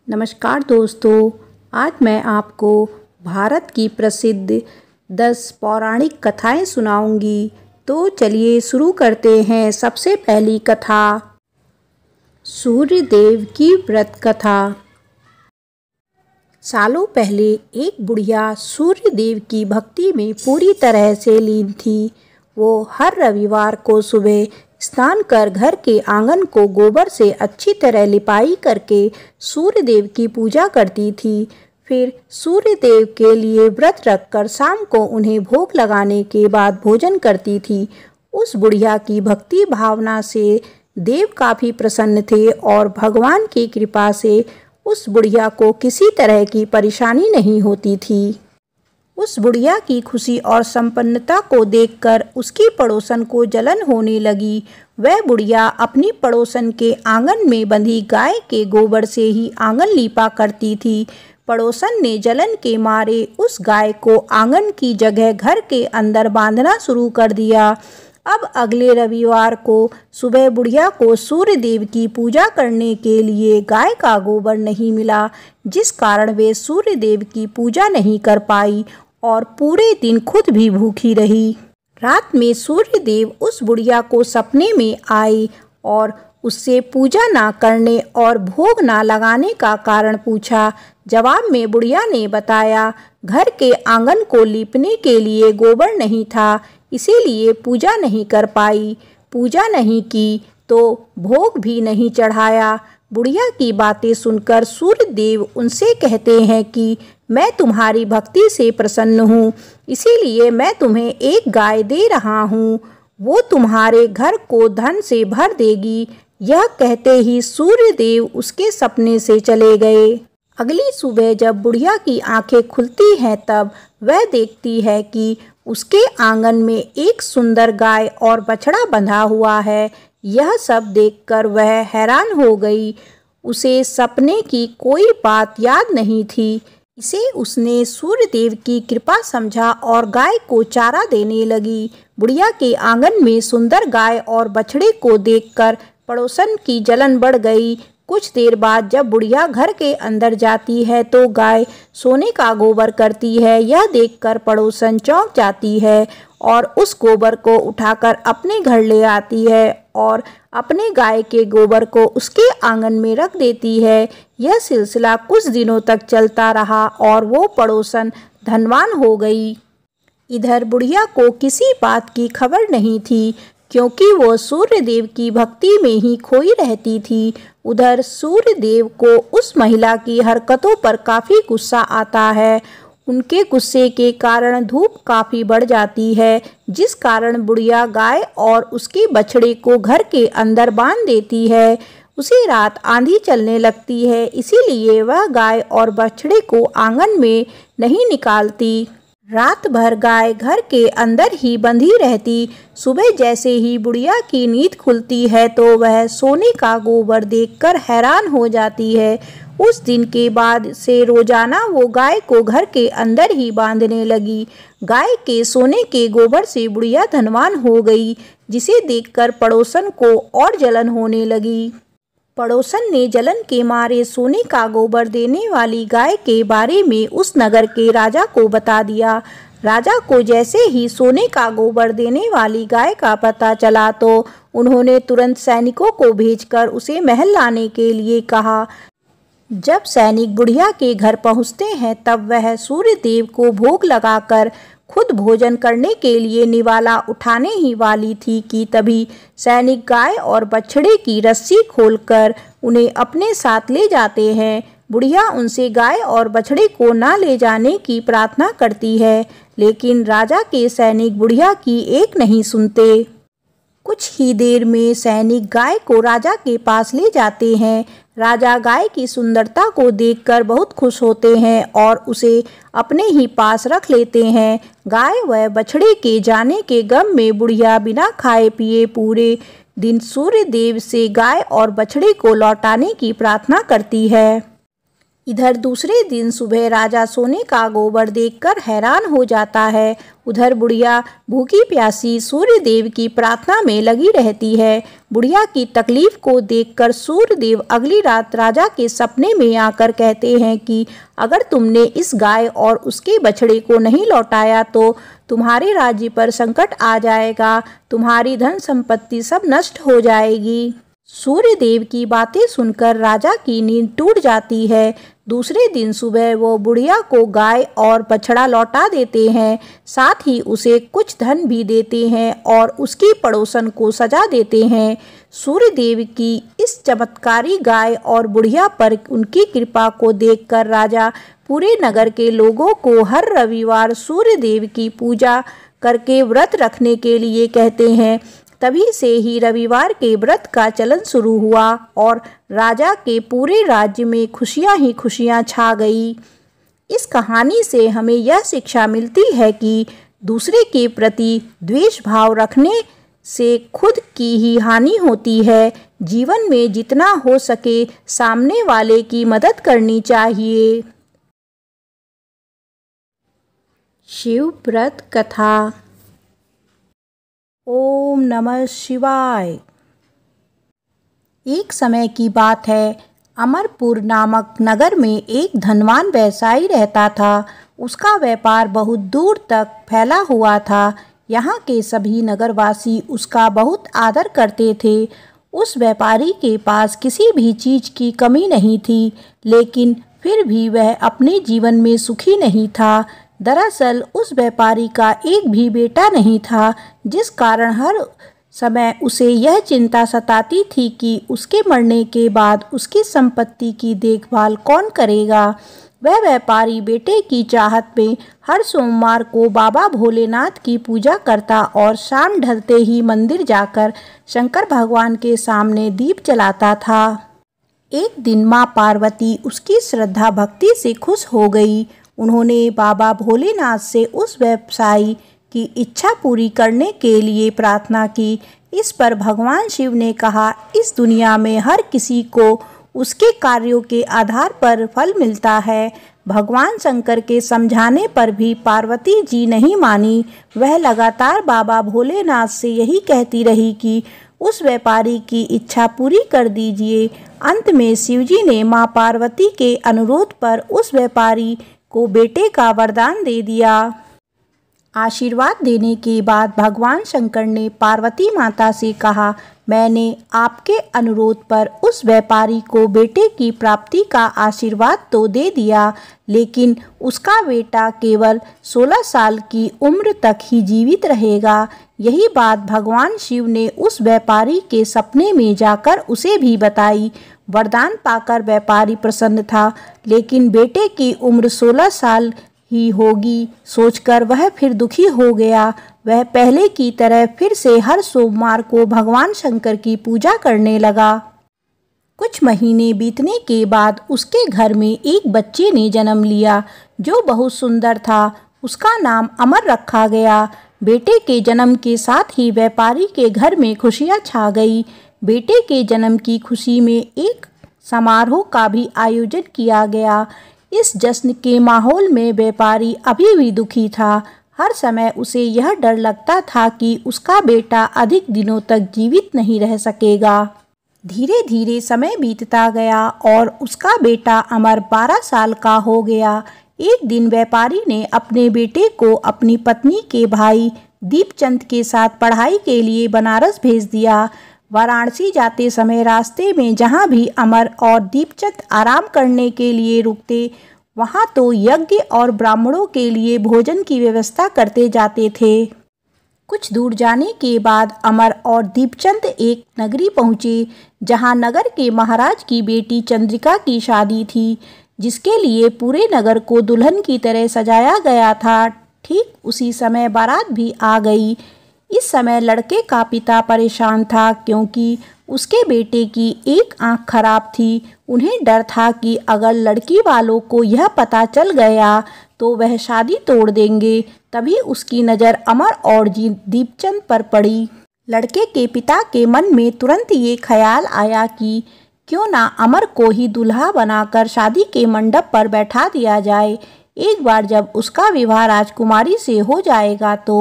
नमस्कार दोस्तों, आज मैं आपको भारत की प्रसिद्ध 10 पौराणिक कथाएं सुनाऊंगी। तो चलिए शुरू करते हैं। सबसे पहली कथा, सूर्य देव की व्रत कथा। सालों पहले एक बुढ़िया सूर्य देव की भक्ति में पूरी तरह से लीन थी। वो हर रविवार को सुबह स्नान कर घर के आंगन को गोबर से अच्छी तरह लिपाई करके सूर्य देव की पूजा करती थी। फिर सूर्य देव के लिए व्रत रखकर शाम को उन्हें भोग लगाने के बाद भोजन करती थी। उस बुढ़िया की भक्ति भावना से देव काफ़ी प्रसन्न थे और भगवान की कृपा से उस बुढ़िया को किसी तरह की परेशानी नहीं होती थी। उस बुढ़िया की खुशी और संपन्नता को देखकर उसकी पड़ोसन को जलन होने लगी। वह बुढ़िया अपनी पड़ोसन के आंगन में बंधी गाय के गोबर से ही आंगन लीपा करती थी। पड़ोसन ने जलन के मारे उस गाय को आंगन की जगह घर के अंदर बांधना शुरू कर दिया। अब अगले रविवार को सुबह बुढ़िया को सूर्य देव की पूजा करने के लिए गाय का गोबर नहीं मिला, जिस कारण वे सूर्य देव की पूजा नहीं कर पाई और पूरे दिन खुद भी भूखी रही। रात में सूर्य देव उस बुढ़िया को सपने में आए और उससे पूजा ना करने और भोग ना लगाने का कारण पूछा। जवाब में बुढ़िया ने बताया, घर के आंगन को लीपने के लिए गोबर नहीं था, इसीलिए पूजा नहीं कर पाई। पूजा नहीं की तो भोग भी नहीं चढ़ाया। बुढ़िया की बातें सुनकर सूर्य देव उनसे कहते हैं कि मैं तुम्हारी भक्ति से प्रसन्न हूँ, इसीलिए मैं तुम्हें एक गाय दे रहा हूँ। वो तुम्हारे घर को धन से भर देगी। यह कहते ही सूर्य देव उसके सपने से चले गए। अगली सुबह जब बुढ़िया की आंखें खुलती हैं तब वह देखती है कि उसके आंगन में एक सुंदर गाय और बछड़ा बंधा हुआ है। यह सब देखकर वह हैरान हो गई। उसे सपने की कोई बात याद नहीं थी। इसे उसने सूर्य देव की कृपा समझा और गाय को चारा देने लगी। बुढ़िया के आंगन में सुंदर गाय और बछड़े को देखकर पड़ोसन की जलन बढ़ गई। कुछ देर बाद जब बुढ़िया घर के अंदर जाती है तो गाय सोने का गोबर करती है। यह देखकर पड़ोसन चौंक जाती है और उस गोबर को उठाकर अपने घर ले आती है और अपने गाय के गोबर को उसके आंगन में रख देती है। यह सिलसिला कुछ दिनों तक चलता रहा और वो पड़ोसन धनवान हो गई। इधर बुढ़िया को किसी बात की खबर नहीं थी, क्योंकि वो सूर्य देव की भक्ति में ही खोई रहती थी। उधर सूर्य देव को उस महिला की हरकतों पर काफ़ी गुस्सा आता है। उनके गुस्से के कारण धूप काफ़ी बढ़ जाती है, जिस कारण बुढ़िया गाय और उसके बछड़े को घर के अंदर बांध देती है। उसी रात आंधी चलने लगती है, इसीलिए वह गाय और बछड़े को आंगन में नहीं निकालती। रात भर गाय घर के अंदर ही बंधी रहती। सुबह जैसे ही बुढ़िया की नींद खुलती है तो वह सोने का गोबर देखकर हैरान हो जाती है। उस दिन के बाद से रोजाना वो गाय को घर के अंदर ही बांधने लगी। गाय के सोने के गोबर से बुढ़िया धनवान हो गई, जिसे देखकर पड़ोसन को और जलन होने लगी। पड़ोसन ने जलन के मारे सोने का गोबर देने वाली गाय के बारे में उस नगर के राजा को बता दिया। राजा को जैसे ही सोने का गोबर देने वाली गाय का पता चला तो उन्होंने तुरंत सैनिकों को भेजकर उसे महल लाने के लिए कहा। जब सैनिक बुढ़िया के घर पहुंचते हैं तब वह सूर्य देव को भोग लगाकर खुद भोजन करने के लिए निवाला उठाने ही वाली थी कि तभी सैनिक गाय और बछड़े की रस्सी खोलकर उन्हें अपने साथ ले जाते हैं। बुढ़िया उनसे गाय और बछड़े को ना ले जाने की प्रार्थना करती है, लेकिन राजा के सैनिक बुढ़िया की एक नहीं सुनते। कुछ ही देर में सैनिक गाय को राजा के पास ले जाते हैं। राजा गाय की सुंदरता को देखकर बहुत खुश होते हैं और उसे अपने ही पास रख लेते हैं। गाय व बछड़े के जाने के गम में बुढ़िया बिना खाए पिए पूरे दिन सूर्य देव से गाय और बछड़े को लौटाने की प्रार्थना करती है। इधर दूसरे दिन सुबह राजा सोने का गोबर देखकर हैरान हो जाता है। उधर बुढ़िया भूखी प्यासी सूर्य देव की प्रार्थना में लगी रहती है। बुढ़िया की तकलीफ को देखकर सूर्य देव अगली रात राजा के सपने में आकर कहते हैं कि अगर तुमने इस गाय और उसके बछड़े को नहीं लौटाया तो तुम्हारे राज्य पर संकट आ जाएगा, तुम्हारी धन संपत्ति सब नष्ट हो जाएगी। सूर्य देव की बातें सुनकर राजा की नींद टूट जाती है। दूसरे दिन सुबह वो बुढ़िया को गाय और बछड़ा लौटा देते हैं, साथ ही उसे कुछ धन भी देते हैं और उसकी पड़ोसन को सजा देते हैं। सूर्य देव की इस चमत्कारी गाय और बुढ़िया पर उनकी कृपा को देखकर राजा पूरे नगर के लोगों को हर रविवार सूर्य देव की पूजा करके व्रत रखने के लिए कहते हैं। तभी से ही रविवार के व्रत का चलन शुरू हुआ और राजा के पूरे राज्य में खुशियां ही खुशियां छा गई। इस कहानी से हमें यह शिक्षा मिलती है कि दूसरे के प्रति द्वेष भाव रखने से खुद की ही हानि होती है। जीवन में जितना हो सके सामने वाले की मदद करनी चाहिए। शिव व्रत कथा। ओम नमः शिवाय। एक समय की बात है, अमरपुर नामक नगर में एक धनवान व्यवसायी रहता था। उसका व्यापार बहुत दूर तक फैला हुआ था। यहाँ के सभी नगरवासी उसका बहुत आदर करते थे। उस व्यापारी के पास किसी भी चीज़ की कमी नहीं थी, लेकिन फिर भी वह अपने जीवन में सुखी नहीं था। दरअसल उस व्यापारी का एक भी बेटा नहीं था, जिस कारण हर समय उसे यह चिंता सताती थी कि उसके मरने के बाद उसकी संपत्ति की देखभाल कौन करेगा। वह व्यापारी बेटे की चाहत में हर सोमवार को बाबा भोलेनाथ की पूजा करता और शाम ढलते ही मंदिर जाकर शंकर भगवान के सामने दीप जलाता था। एक दिन माँ पार्वती उसकी श्रद्धा भक्ति से खुश हो गई। उन्होंने बाबा भोलेनाथ से उस व्यवसायी की इच्छा पूरी करने के लिए प्रार्थना की। इस पर भगवान शिव ने कहा, इस दुनिया में हर किसी को उसके कार्यों के आधार पर फल मिलता है। भगवान शंकर के समझाने पर भी पार्वती जी नहीं मानी। वह लगातार बाबा भोलेनाथ से यही कहती रही कि उस व्यापारी की इच्छा पूरी कर दीजिए। अंत में शिवजी ने माँ पार्वती के अनुरोध पर उस व्यापारी को बेटे का वरदान दे दिया। आशीर्वाद देने के बाद भगवान शंकर ने पार्वती माता से कहा, मैंने आपके अनुरोध पर उस व्यापारी को बेटे की प्राप्ति का आशीर्वाद तो दे दिया, लेकिन उसका बेटा केवल 16 साल की उम्र तक ही जीवित रहेगा। यही बात भगवान शिव ने उस व्यापारी के सपने में जाकर उसे भी बताई। वरदान पाकर व्यापारी प्रसन्न था, लेकिन बेटे की उम्र 16 साल ही होगी सोचकर वह फिर दुखी हो गया। वह पहले की तरह फिर से हर सोमवार को भगवान शंकर की पूजा करने लगा। कुछ महीने बीतने के बाद उसके घर में एक बच्चे ने जन्म लिया जो बहुत सुंदर था। उसका नाम अमर रखा गया। बेटे के जन्म के साथ ही व्यापारी के घर में खुशियां छा गई। बेटे के जन्म की खुशी में एक समारोह का भी आयोजन किया गया। इस जश्न के माहौल में व्यापारी अभी भी दुखी था। हर समय उसे यह डर लगता था कि उसका बेटा अधिक दिनों तक जीवित नहीं रह सकेगा। धीरे धीरे समय बीतता गया और उसका बेटा अमर 12 साल का हो गया। एक दिन व्यापारी ने अपने बेटे को अपनी पत्नी के भाई दीपचंद के साथ पढ़ाई के लिए बनारस भेज दिया। वाराणसी जाते समय रास्ते में जहाँ भी अमर और दीपचंद आराम करने के लिए रुकते, वहाँ तो यज्ञ और ब्राह्मणों के लिए भोजन की व्यवस्था करते जाते थे। कुछ दूर जाने के बाद अमर और दीपचंद एक नगरी पहुँचे, जहाँ नगर के महाराज की बेटी चंद्रिका की शादी थी, जिसके लिए पूरे नगर को दुल्हन की तरह सजाया गया था। ठीक उसी समय बारात भी आ गई। इस समय लड़के का पिता परेशान था, क्योंकि उसके बेटे की एक आंख खराब थी। उन्हें डर था कि अगर लड़की वालों को यह पता चल गया तो वह शादी तोड़ देंगे। तभी उसकी नज़र अमर और दीपचंद पर पड़ी। लड़के के पिता के मन में तुरंत ये ख्याल आया कि क्यों ना अमर को ही दूल्हा बनाकर शादी के मंडप पर बैठा दिया जाए। एक बार जब उसका विवाह राजकुमारी से हो जाएगा तो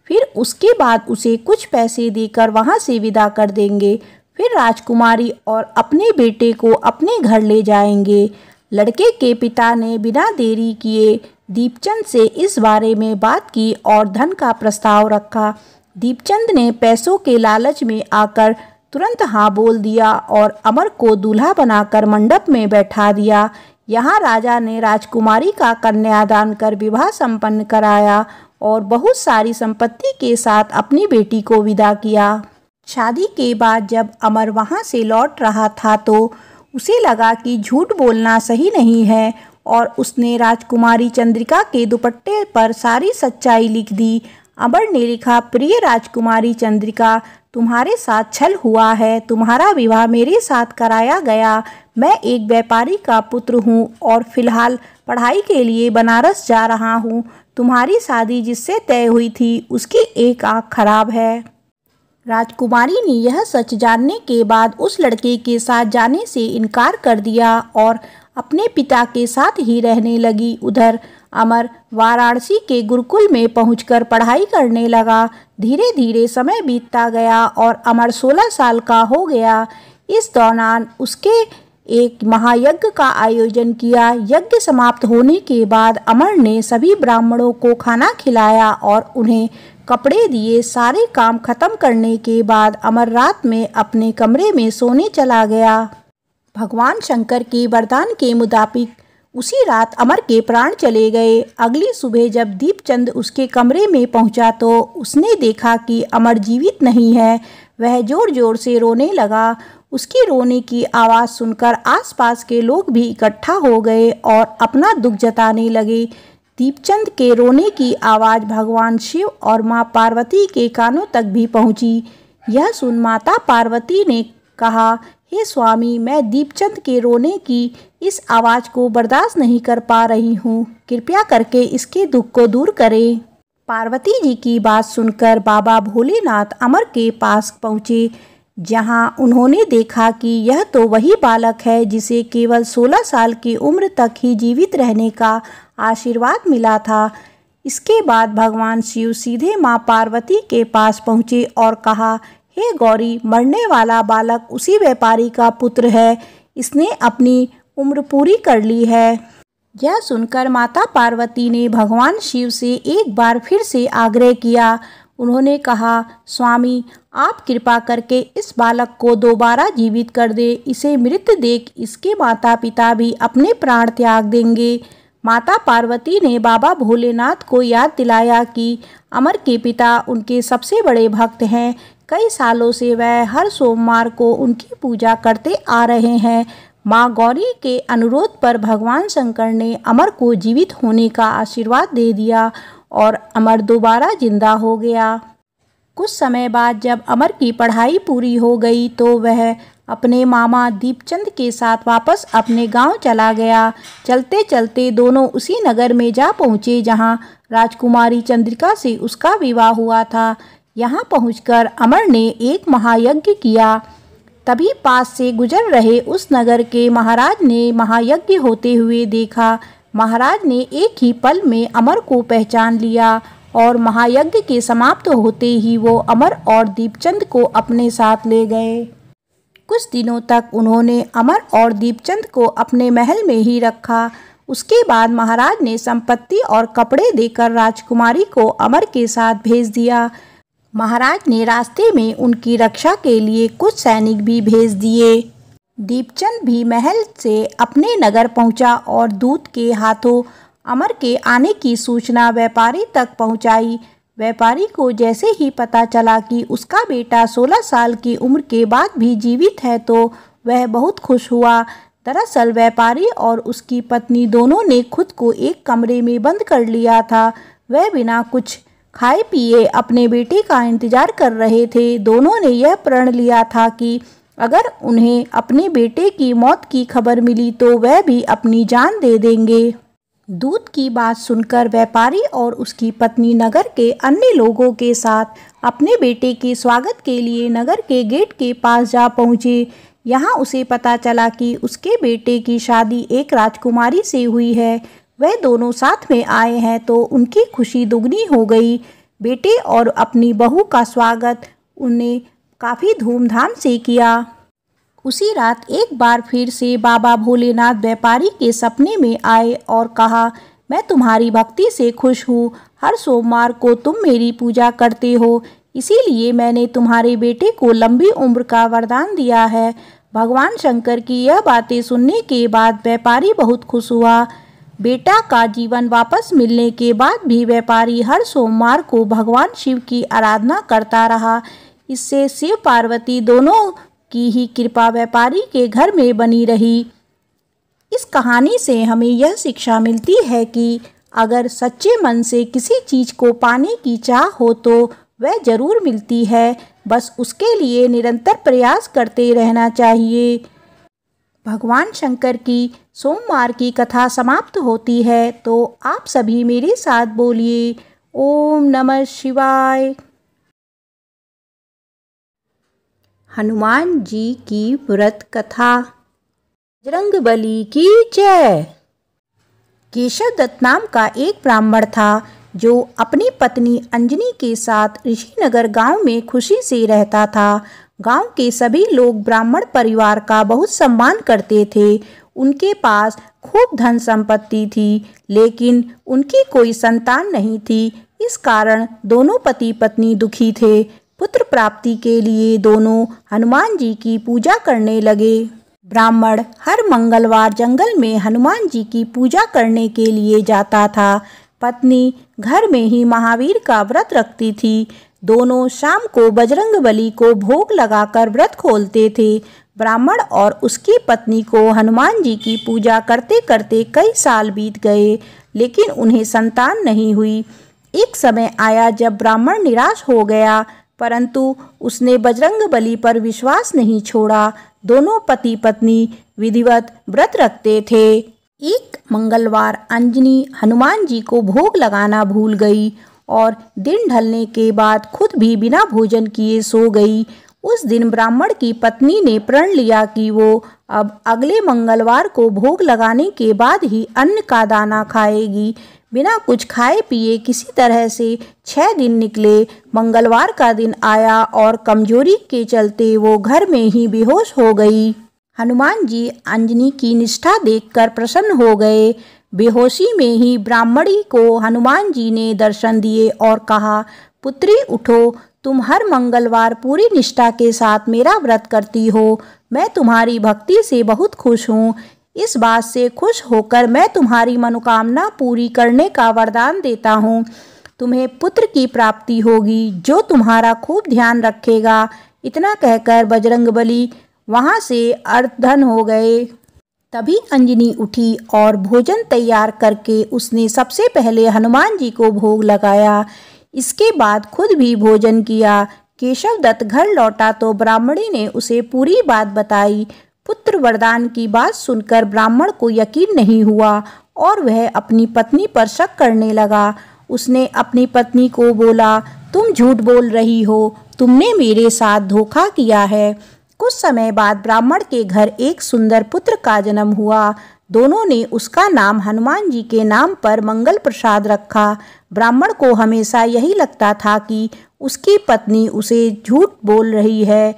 फिर उसके बाद उसे कुछ पैसे देकर वहां से विदा कर देंगे। फिर राजकुमारी और अपने बेटे को अपने घर ले जाएंगे। लड़के के पिता ने बिना देरी किए दीपचंद से इस बारे में बात की और धन का प्रस्ताव रखा। दीपचंद ने पैसों के लालच में आकर तुरंत हाँ बोल दिया और अमर को दूल्हा बनाकर मंडप में बैठा दिया। यहाँ राजा ने राजकुमारी का कन्यादान कर विवाह संपन्न कराया और बहुत सारी संपत्ति के साथ अपनी बेटी को विदा किया। शादी के बाद जब अमर वहाँ से लौट रहा था तो उसे लगा कि झूठ बोलना सही नहीं है और उसने राजकुमारी चंद्रिका के दुपट्टे पर सारी सच्चाई लिख दी। अमर ने लिखा, प्रिय राजकुमारी चंद्रिका, तुम्हारे साथ छल हुआ है। तुम्हारा विवाह मेरे साथ कराया गया। मैं एक व्यापारी का पुत्र हूँ और फिलहाल पढ़ाई के लिए बनारस जा रहा हूँ। तुम्हारी शादी जिससे तय हुई थी उसकी एक आँख खराब है। राजकुमारी ने यह सच जानने के बाद उस लड़के के साथ जाने से इनकार कर दिया और अपने पिता के साथ ही रहने लगी। उधर अमर वाराणसी के गुरुकुल में पहुंचकर पढ़ाई करने लगा। धीरे धीरे समय बीतता गया और अमर 16 साल का हो गया। इस दौरान उसके एक महायज्ञ का आयोजन किया। यज्ञ समाप्त होने के बाद अमर ने सभी ब्राह्मणों को खाना खिलाया और उन्हें कपड़े दिए। सारे काम खत्म करने के बाद अमर रात में अपने कमरे में सोने चला गया। भगवान शंकर के वरदान के मुताबिक उसी रात अमर के प्राण चले गए। अगली सुबह जब दीपचंद उसके कमरे में पहुंचा तो उसने देखा कि अमर जीवित नहीं है। वह जोर जोर से रोने लगा। उसकी रोने की आवाज़ सुनकर आसपास के लोग भी इकट्ठा हो गए और अपना दुख जताने लगे। दीपचंद के रोने की आवाज़ भगवान शिव और माँ पार्वती के कानों तक भी पहुंची। यह सुन माता पार्वती ने कहा, हे स्वामी, मैं दीपचंद के रोने की इस आवाज़ को बर्दाश्त नहीं कर पा रही हूँ। कृपया करके इसके दुख को दूर करें। पार्वती जी की बात सुनकर बाबा भोलेनाथ अमर के पास पहुँचे, जहाँ उन्होंने देखा कि यह तो वही बालक है जिसे केवल 16 साल की उम्र तक ही जीवित रहने का आशीर्वाद मिला था। इसके बाद भगवान शिव सीधे माँ पार्वती के पास पहुँचे और कहा, हे गौरी, मरने वाला बालक उसी व्यापारी का पुत्र है। इसने अपनी उम्र पूरी कर ली है। यह सुनकर माता पार्वती ने भगवान शिव से एक बार फिर से आग्रह किया। उन्होंने कहा, स्वामी, आप कृपा करके इस बालक को दोबारा जीवित कर दे। इसे मृत देख इसके माता पिता भी अपने प्राण त्याग देंगे। माता पार्वती ने बाबा भोलेनाथ को याद दिलाया कि अमर के पिता उनके सबसे बड़े भक्त हैं। कई सालों से वह हर सोमवार को उनकी पूजा करते आ रहे हैं। माँ गौरी के अनुरोध पर भगवान शंकर ने अमर को जीवित होने का आशीर्वाद दे दिया और अमर दोबारा जिंदा हो गया। कुछ समय बाद जब अमर की पढ़ाई पूरी हो गई तो वह अपने मामा दीपचंद के साथ वापस अपने गांव चला गया। चलते चलते दोनों उसी नगर में जा पहुँचे जहां राजकुमारी चंद्रिका से उसका विवाह हुआ था। यहाँ पहुंचकर अमर ने एक महायज्ञ किया। तभी पास से गुजर रहे उस नगर के महाराज ने महायज्ञ होते हुए देखा। महाराज ने एक ही पल में अमर को पहचान लिया और महायज्ञ के समाप्त होते ही वो अमर और दीपचंद को अपने साथ ले गए। कुछ दिनों तक उन्होंने अमर और दीपचंद को अपने महल में ही रखा। उसके बाद महाराज ने संपत्ति और कपड़े देकर राजकुमारी को अमर के साथ भेज दिया। महाराज ने रास्ते में उनकी रक्षा के लिए कुछ सैनिक भी भेज दिए। दीपचंद भी महल से अपने नगर पहुंचा और दूत के हाथों अमर के आने की सूचना व्यापारी तक पहुंचाई। व्यापारी को जैसे ही पता चला कि उसका बेटा 16 साल की उम्र के बाद भी जीवित है तो वह बहुत खुश हुआ। दरअसल व्यापारी और उसकी पत्नी दोनों ने खुद को एक कमरे में बंद कर लिया था। वह बिना कुछ खाए पिए अपने बेटे का इंतजार कर रहे थे। दोनों ने यह प्रण लिया था कि अगर उन्हें अपने बेटे की मौत की खबर मिली तो वह भी अपनी जान दे देंगे। दूत की बात सुनकर व्यापारी और उसकी पत्नी नगर के अन्य लोगों के साथ अपने बेटे के स्वागत के लिए नगर के गेट के पास जा पहुँचे। यहाँ उसे पता चला कि उसके बेटे की शादी एक राजकुमारी से हुई है। वह दोनों साथ में आए हैं तो उनकी खुशी दुगनी हो गई। बेटे और अपनी बहू का स्वागत उन्हें काफ़ी धूमधाम से किया। उसी रात एक बार फिर से बाबा भोलेनाथ व्यापारी के सपने में आए और कहा, मैं तुम्हारी भक्ति से खुश हूँ। हर सोमवार को तुम मेरी पूजा करते हो, इसीलिए मैंने तुम्हारे बेटे को लंबी उम्र का वरदान दिया है। भगवान शंकर की यह बातें सुनने के बाद व्यापारी बहुत खुश हुआ। बेटा का जीवन वापस मिलने के बाद भी व्यापारी हर सोमवार को भगवान शिव की आराधना करता रहा। इससे शिव पार्वती दोनों की ही कृपा व्यापारी के घर में बनी रही। इस कहानी से हमें यह शिक्षा मिलती है कि अगर सच्चे मन से किसी चीज़ को पाने की चाह हो तो वह जरूर मिलती है, बस उसके लिए निरंतर प्रयास करते रहना चाहिए। भगवान शंकर की सोमवार की कथा समाप्त होती है, तो आप सभी मेरे साथ बोलिए, ओम नमः शिवाय। हनुमान जी की व्रत कथा। बजरंगबली की जय। केशव दत्त नाम का एक ब्राह्मण था जो अपनी पत्नी अंजनी के साथ ऋषिनगर गांव में खुशी से रहता था। गांव के सभी लोग ब्राह्मण परिवार का बहुत सम्मान करते थे। उनके पास खूब धन संपत्ति थी, लेकिन उनकी कोई संतान नहीं थी। इस कारण दोनों पति पत्नी दुखी थे। पुत्र प्राप्ति के लिए दोनों हनुमान जी की पूजा करने लगे। ब्राह्मण हर मंगलवार जंगल में हनुमान जी की पूजा करने के लिए जाता था। पत्नी घर में ही महावीर का व्रत रखती थी। दोनों शाम को बजरंगबली को भोग लगाकर व्रत खोलते थे। ब्राह्मण और उसकी पत्नी को हनुमान जी की पूजा करते करते कई साल बीत गए, लेकिन उन्हें संतान नहीं हुई। एक समय आया जब ब्राह्मण निराश हो गया, परंतु उसने बजरंगबली पर विश्वास नहीं छोड़ा। दोनों पति पत्नी विधिवत व्रत रखते थे। एक मंगलवार अंजनी हनुमान जी को भोग लगाना भूल गई और दिन ढलने के बाद खुद भी बिना भोजन किए सो गई। उस दिन ब्राह्मण की पत्नी ने प्रण लिया कि वो अब अगले मंगलवार को भोग लगाने के बाद ही अन्न का दाना खाएगी। बिना कुछ खाए पिए किसी तरह से 6 दिन निकले। मंगलवार का दिन आया और कमजोरी के चलते वो घर में ही बेहोश हो गई। हनुमान जी अंजनी की निष्ठा देखकर प्रसन्न हो गए। बेहोशी में ही ब्राह्मणी को हनुमान जी ने दर्शन दिए और कहा, पुत्री उठो, तुम हर मंगलवार पूरी निष्ठा के साथ मेरा व्रत करती हो। मैं तुम्हारी भक्ति से बहुत खुश हूँ। इस बात से खुश होकर मैं तुम्हारी मनोकामना पूरी करने का वरदान देता हूँ। तुम्हें पुत्र की प्राप्ति होगी जो तुम्हारा खूब ध्यान रखेगा। इतना कहकर बजरंगबली वहाँ से अर्धन हो गए। तभी अंजनी उठी और भोजन तैयार करके उसने सबसे पहले हनुमान जी को भोग लगाया। इसके बाद खुद भी भोजन किया। केशव दत्त घर लौटा तो ब्राह्मणी ने उसे पूरी बात बताई। पुत्र वरदान की बात सुनकर ब्राह्मण को यकीन नहीं हुआ और वह अपनी पत्नी पर शक करने लगा। उसने अपनी पत्नी को बोला, तुम झूठ बोल रही हो, तुमने मेरे साथ धोखा किया है। कुछ समय बाद ब्राह्मण के घर एक सुंदर पुत्र का जन्म हुआ। दोनों ने उसका नाम हनुमान जी के नाम पर मंगल प्रसाद रखा। ब्राह्मण को हमेशा यही लगता था कि उसकी पत्नी उसे झूठ बोल रही है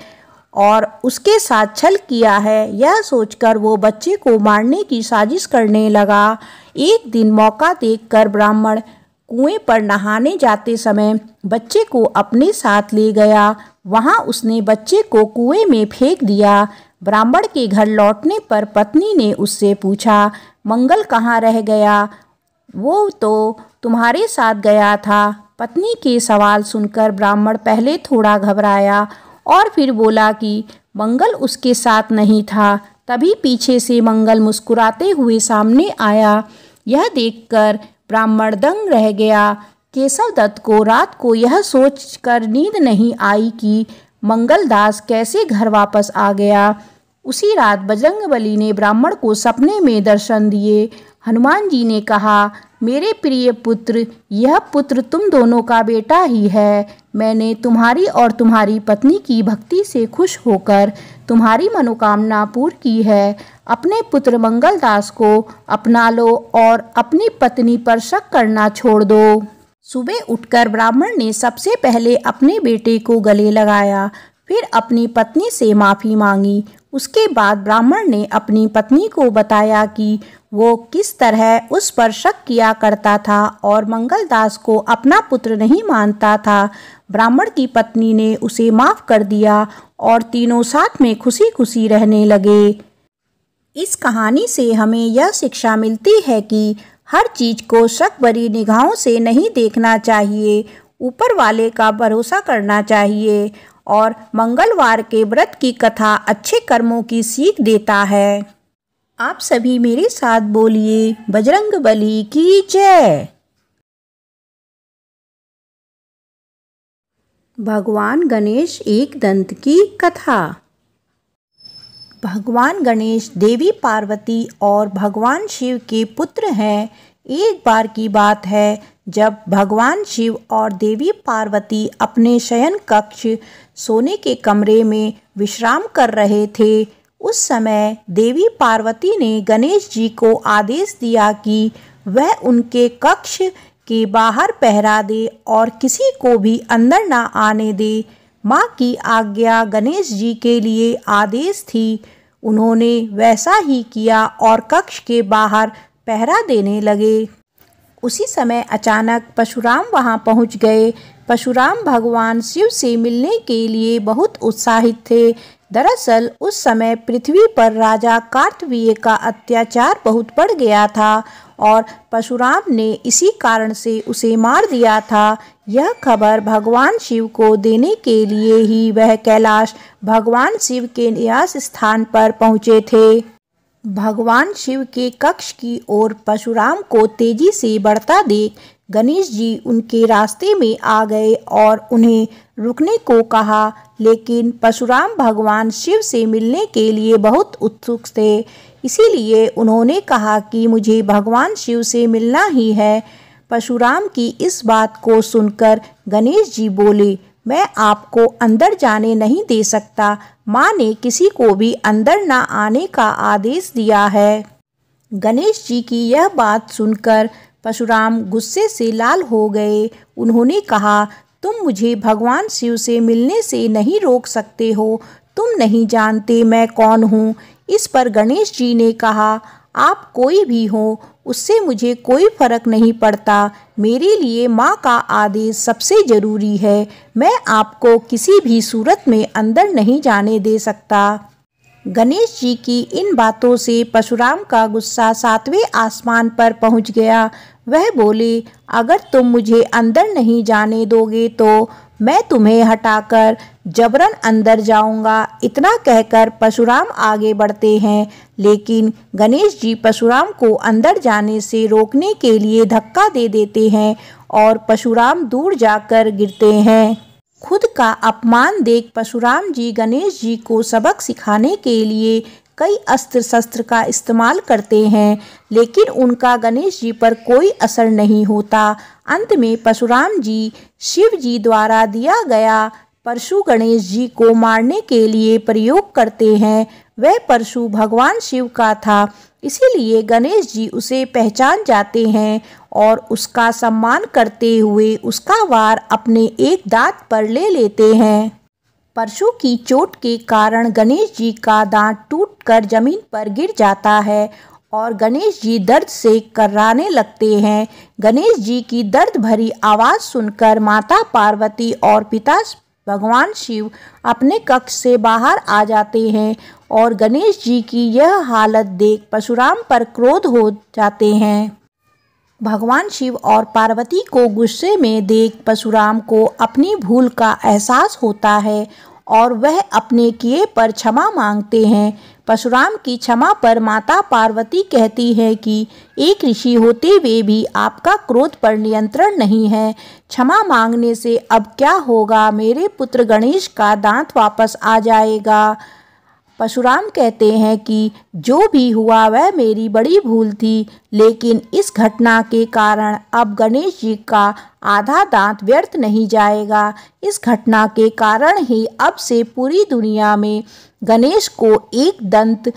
और उसके साथ छल किया है। यह सोचकर वो बच्चे को मारने की साजिश करने लगा। एक दिन मौका देखकर ब्राह्मण कुएं पर नहाने जाते समय बच्चे को अपने साथ ले गया। वहां उसने बच्चे को कुएं में फेंक दिया। ब्राह्मण के घर लौटने पर पत्नी ने उससे पूछा, मंगल कहाँ रह गया? वो तो तुम्हारे साथ गया था। पत्नी के सवाल सुनकर ब्राह्मण पहले थोड़ा घबराया और फिर बोला कि मंगल उसके साथ नहीं था। तभी पीछे से मंगल मुस्कुराते हुए सामने आया। यह देखकर ब्राह्मण दंग रह गया। केशव दत्त को रात को यह सोचकर नींद नहीं आई कि मंगलदास कैसे घर वापस आ गया। उसी रात बजरंगबली ने ब्राह्मण को सपने में दर्शन दिए। हनुमान जी ने कहा, मेरे प्रिय पुत्र, यह पुत्र तुम दोनों का बेटा ही है। मैंने तुम्हारी और तुम्हारी पत्नी की भक्ति से खुश होकर तुम्हारी मनोकामना पूर्ण की है। अपने पुत्र मंगलदास को अपना लो और अपनी पत्नी पर शक करना छोड़ दो। सुबह उठकर ब्राह्मण ने सबसे पहले अपने बेटे को गले लगाया, फिर अपनी पत्नी से माफ़ी मांगी। उसके बाद ब्राह्मण ने अपनी पत्नी को बताया कि वो किस तरह उस पर शक किया करता था और मंगलदास को अपना पुत्र नहीं मानता था। ब्राह्मण की पत्नी ने उसे माफ़ कर दिया और तीनों साथ में खुशी खुशी रहने लगे। इस कहानी से हमें यह शिक्षा मिलती है कि हर चीज़ को शक भरी निगाहों से नहीं देखना चाहिए, ऊपर वाले का भरोसा करना चाहिए। और मंगलवार के व्रत की कथा अच्छे कर्मों की सीख देता है। आप सभी मेरे साथ बोलिए, बजरंगबली की जय। भगवान गणेश एक दंत की कथा। भगवान गणेश देवी पार्वती और भगवान शिव के पुत्र हैं। एक बार की बात है जब भगवान शिव और देवी पार्वती अपने शयन कक्ष सोने के कमरे में विश्राम कर रहे थे। उस समय देवी पार्वती ने गणेश जी को आदेश दिया कि वह उनके कक्ष के बाहर पहरा दे और किसी को भी अंदर ना आने दे। माँ की आज्ञा गणेश जी के लिए आदेश थी। उन्होंने वैसा ही किया और कक्ष के बाहर पहरा देने लगे। उसी समय अचानक परशुराम वहां पहुंच गए। परशुराम भगवान शिव से मिलने के लिए बहुत उत्साहित थे। दरअसल उस समय पृथ्वी पर राजा कार्तवीर्य का अत्याचार बहुत बढ़ गया था और परशुराम ने इसी कारण से उसे मार दिया था। यह खबर भगवान शिव को देने के लिए ही वह कैलाश भगवान शिव के निवास स्थान पर पहुँचे थे। भगवान शिव के कक्ष की ओर परशुराम को तेजी से बढ़ता देख गणेश जी उनके रास्ते में आ गए और उन्हें रुकने को कहा, लेकिन परशुराम भगवान शिव से मिलने के लिए बहुत उत्सुक थे। इसीलिए उन्होंने कहा कि मुझे भगवान शिव से मिलना ही है। परशुराम की इस बात को सुनकर गणेश जी बोले, मैं आपको अंदर जाने नहीं दे सकता। माँ ने किसी को भी अंदर ना आने का आदेश दिया है। गणेश जी की यह बात सुनकर परशुराम गुस्से से लाल हो गए। उन्होंने कहा, तुम मुझे भगवान शिव से मिलने से नहीं रोक सकते हो। तुम नहीं जानते मैं कौन हूँ। इस पर गणेश जी ने कहा, आप कोई भी हो, उससे मुझे कोई फर्क नहीं पड़ता। मेरे लिए माँ का आदेश सबसे ज़रूरी है। मैं आपको किसी भी सूरत में अंदर नहीं जाने दे सकता। गणेश जी की इन बातों से परशुराम का गुस्सा 7वें आसमान पर पहुँच गया। वह बोले, अगर तुम मुझे अंदर नहीं जाने दोगे तो मैं तुम्हें हटाकर जबरन अंदर जाऊंगा। इतना कहकर परशुराम आगे बढ़ते हैं, लेकिन गणेश जी परशुराम को अंदर जाने से रोकने के लिए धक्का दे देते हैं और परशुराम दूर जाकर गिरते हैं। खुद का अपमान देख परशुराम जी गणेश जी को सबक सिखाने के लिए कई अस्त्र शस्त्र का इस्तेमाल करते हैं, लेकिन उनका गणेश जी पर कोई असर नहीं होता। अंत में परशुराम जी शिव जी द्वारा दिया गया परशु गणेश जी को मारने के लिए प्रयोग करते हैं। वह परशु भगवान शिव का था, इसीलिए गणेश जी उसे पहचान जाते हैं और उसका सम्मान करते हुए उसका वार अपने एक दांत पर ले लेते हैं। परशु की चोट के कारण गणेश जी का दांत टूटकर जमीन पर गिर जाता है और गणेश जी दर्द से कर्राने लगते हैं। गणेश जी की दर्द भरी आवाज़ सुनकर माता पार्वती और पिता भगवान शिव अपने कक्ष से बाहर आ जाते हैं और गणेश जी की यह हालत देख परशुराम पर क्रोध हो जाते हैं। भगवान शिव और पार्वती को गुस्से में देख परशुराम को अपनी भूल का एहसास होता है और वह अपने किए पर क्षमा मांगते हैं। परशुराम की क्षमा पर माता पार्वती कहती है कि एक ऋषि होते हुए भी आपका क्रोध पर नियंत्रण नहीं है। क्षमा मांगने से अब क्या होगा, मेरे पुत्र गणेश का दांत वापस आ जाएगा। परशुराम कहते हैं कि जो भी हुआ वह मेरी बड़ी भूल थी, लेकिन इस घटना के कारण अब गणेश जी का आधा दांत व्यर्थ नहीं जाएगा। इस घटना के कारण ही अब से पूरी दुनिया में गणेश को एक दंत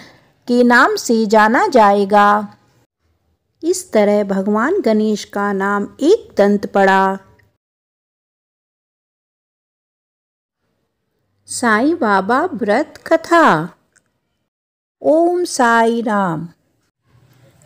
के नाम से जाना जाएगा। इस तरह भगवान गणेश का नाम एक दंत पड़ा। साईं बाबा व्रत कथा। ओम साई राम।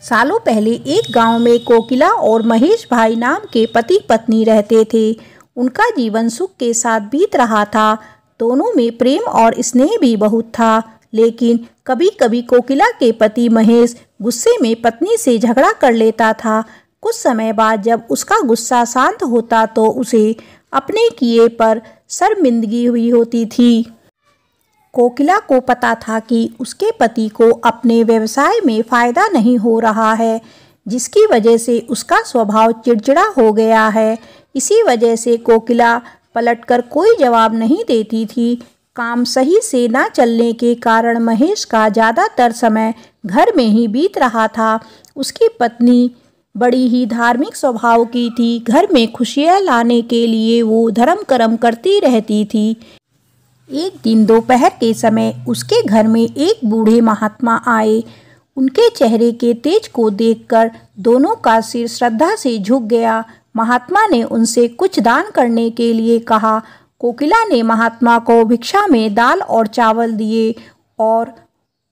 सालों पहले एक गांव में कोकिला और महेश भाई नाम के पति पत्नी रहते थे। उनका जीवन सुख के साथ बीत रहा था। दोनों में प्रेम और स्नेह भी बहुत था, लेकिन कभी कभी कोकिला के पति महेश गुस्से में पत्नी से झगड़ा कर लेता था। कुछ समय बाद जब उसका गुस्सा शांत होता तो उसे अपने किए पर शर्मिंदगी हुई होती थी। कोकिला को पता था कि उसके पति को अपने व्यवसाय में फायदा नहीं हो रहा है, जिसकी वजह से उसका स्वभाव चिड़चिड़ा हो गया है। इसी वजह से कोकिला पलटकर कोई जवाब नहीं देती थी। काम सही से न चलने के कारण महेश का ज़्यादातर समय घर में ही बीत रहा था। उसकी पत्नी बड़ी ही धार्मिक स्वभाव की थी। घर में खुशियाँ लाने के लिए वो धर्म कर्म करती रहती थी। एक दिन दोपहर के समय उसके घर में एक बूढ़े महात्मा आए। उनके चेहरे के तेज को देखकर दोनों का सिर श्रद्धा से झुक गया। महात्मा ने उनसे कुछ दान करने के लिए कहा। कोकिला ने महात्मा को भिक्षा में दाल और चावल दिए और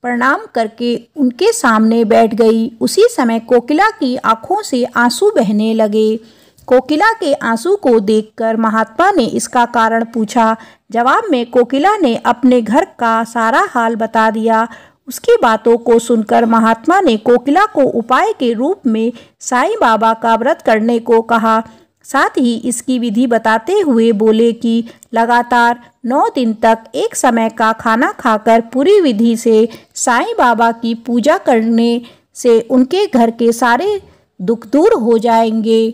प्रणाम करके उनके सामने बैठ गई। उसी समय कोकिला की आंखों से आंसू बहने लगे। कोकिला के आंसू को देखकर महात्मा ने इसका कारण पूछा। जवाब में कोकिला ने अपने घर का सारा हाल बता दिया। उसकी बातों को सुनकर महात्मा ने कोकिला को उपाय के रूप में साईं बाबा का व्रत करने को कहा। साथ ही इसकी विधि बताते हुए बोले कि लगातार 9 दिन तक एक समय का खाना खाकर पूरी विधि से साईं बाबा की पूजा करने से उनके घर के सारे दुख दूर हो जाएंगे।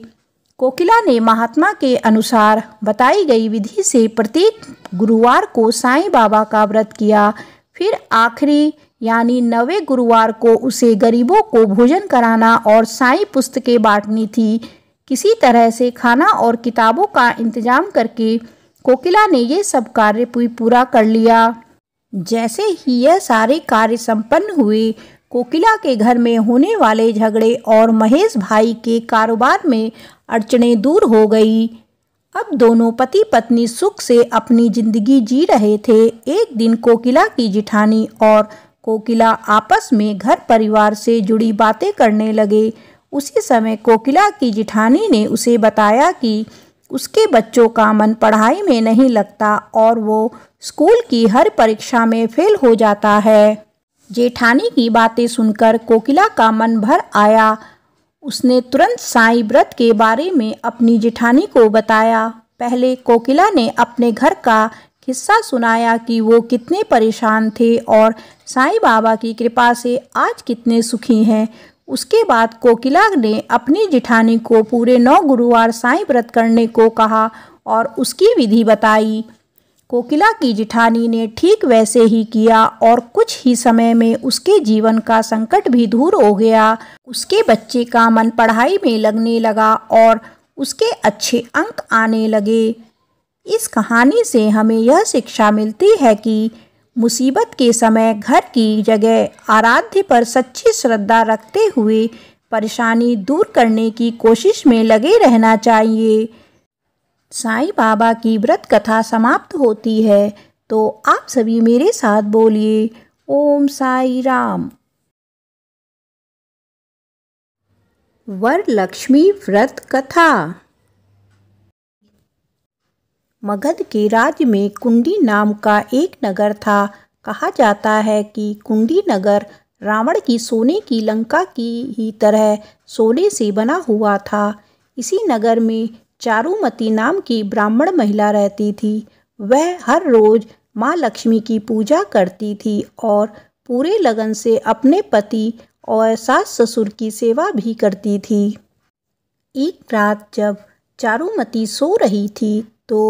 कोकिला ने महात्मा के अनुसार बताई गई विधि से प्रत्येक गुरुवार को साईं बाबा का व्रत किया। फिर आखिरी यानी 9वें गुरुवार को उसे गरीबों को भोजन कराना और साईं पुस्तकें बांटनी थी। किसी तरह से खाना और किताबों का इंतजाम करके कोकिला ने ये सब कार्य पूरा कर लिया। जैसे ही यह सारे कार्य संपन्न हुए, कोकिला के घर में होने वाले झगड़े और महेश भाई के कारोबार में अड़चनें दूर हो गई। अब दोनों पति पत्नी सुख से अपनी जिंदगी जी रहे थे। एक दिन कोकिला की जिठानी और कोकिला आपस में घर परिवार से जुड़ी बातें करने लगे। उसी समय कोकिला की जिठानी ने उसे बताया कि उसके बच्चों का मन पढ़ाई में नहीं लगता और वो स्कूल की हर परीक्षा में फेल हो जाता है। जेठानी की बातें सुनकर कोकिला का मन भर आया। उसने तुरंत साईं व्रत के बारे में अपनी जेठानी को बताया। पहले कोकिला ने अपने घर का किस्सा सुनाया कि वो कितने परेशान थे और साईं बाबा की कृपा से आज कितने सुखी हैं। उसके बाद कोकिला ने अपनी जेठानी को पूरे 9 गुरुवार साईं व्रत करने को कहा और उसकी विधि बताई। कोकिला की जेठानी ने ठीक वैसे ही किया और कुछ ही समय में उसके जीवन का संकट भी दूर हो गया। उसके बच्चे का मन पढ़ाई में लगने लगा और उसके अच्छे अंक आने लगे। इस कहानी से हमें यह शिक्षा मिलती है कि मुसीबत के समय घर की जगह आराध्य पर सच्ची श्रद्धा रखते हुए परेशानी दूर करने की कोशिश में लगे रहना चाहिए। साईं बाबा की व्रत कथा समाप्त होती है, तो आप सभी मेरे साथ बोलिए ओम साई राम। वरलक्ष्मी व्रत कथा। मगध के राज्य में कुंडी नाम का एक नगर था। कहा जाता है कि कुंडी नगर रावण की सोने की लंका की ही तरह सोने से बना हुआ था। इसी नगर में चारुमती नाम की ब्राह्मण महिला रहती थी। वह हर रोज माँ लक्ष्मी की पूजा करती थी और पूरे लगन से अपने पति और सास ससुर की सेवा भी करती थी। एक रात जब चारुमती सो रही थी तो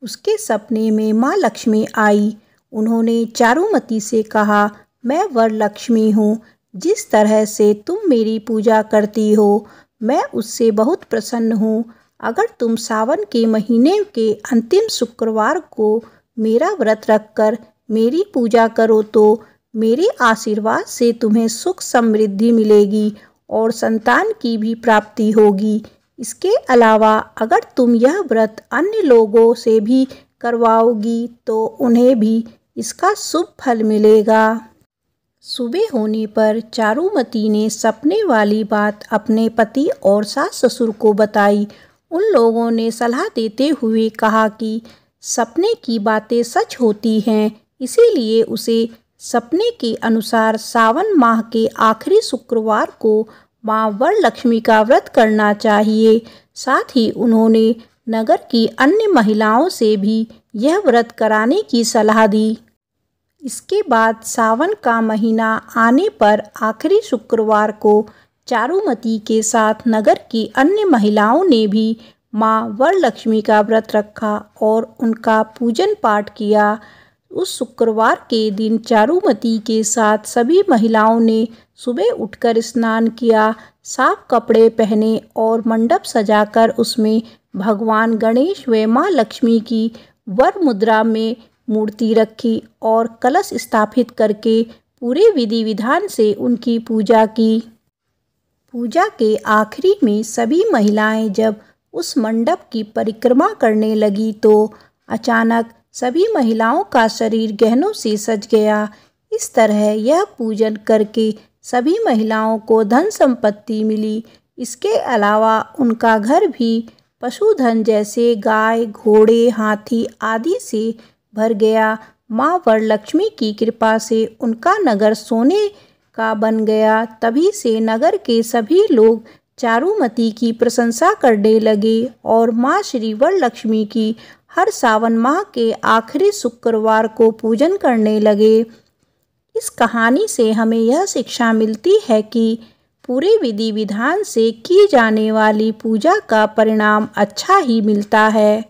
उसके सपने में माँ लक्ष्मी आई। उन्होंने चारुमती से कहा, मैं वरलक्ष्मी हूँ। जिस तरह से तुम मेरी पूजा करती हो मैं उससे बहुत प्रसन्न हूँ। अगर तुम सावन के महीने के अंतिम शुक्रवार को मेरा व्रत रखकर मेरी पूजा करो तो मेरे आशीर्वाद से तुम्हें सुख समृद्धि मिलेगी और संतान की भी प्राप्ति होगी। इसके अलावा अगर तुम यह व्रत अन्य लोगों से भी करवाओगी तो उन्हें भी इसका शुभ फल मिलेगा। सुबह होने पर चारुमती ने सपने वाली बात अपने पति और सास ससुर को बताई। उन लोगों ने सलाह देते हुए कहा कि सपने की बातें सच होती हैं, इसीलिए उसे सपने के अनुसार सावन माह के आखिरी शुक्रवार को मां वरलक्ष्मी का व्रत करना चाहिए। साथ ही उन्होंने नगर की अन्य महिलाओं से भी यह व्रत कराने की सलाह दी। इसके बाद सावन का महीना आने पर आखिरी शुक्रवार को चारुमती के साथ नगर की अन्य महिलाओं ने भी मां वरलक्ष्मी का व्रत रखा और उनका पूजन पाठ किया। उस शुक्रवार के दिन चारुमती के साथ सभी महिलाओं ने सुबह उठकर स्नान किया, साफ कपड़े पहने और मंडप सजाकर उसमें भगवान गणेश व मां लक्ष्मी की वर मुद्रा में मूर्ति रखी और कलश स्थापित करके पूरे विधि विधान से उनकी पूजा की। पूजा के आखिरी में सभी महिलाएं जब उस मंडप की परिक्रमा करने लगी तो अचानक सभी महिलाओं का शरीर गहनों से सज गया। इस तरह यह पूजन करके सभी महिलाओं को धन संपत्ति मिली। इसके अलावा उनका घर भी पशुधन जैसे गाय, घोड़े, हाथी आदि से भर गया। मां वरलक्ष्मी की कृपा से उनका नगर सोने का बन गया। तभी से नगर के सभी लोग चारुमती की प्रशंसा करने लगे और मां श्री वरलक्ष्मी की हर सावन माह के आखिरी शुक्रवार को पूजन करने लगे। इस कहानी से हमें यह शिक्षा मिलती है कि पूरे विधि विधान से की जाने वाली पूजा का परिणाम अच्छा ही मिलता है।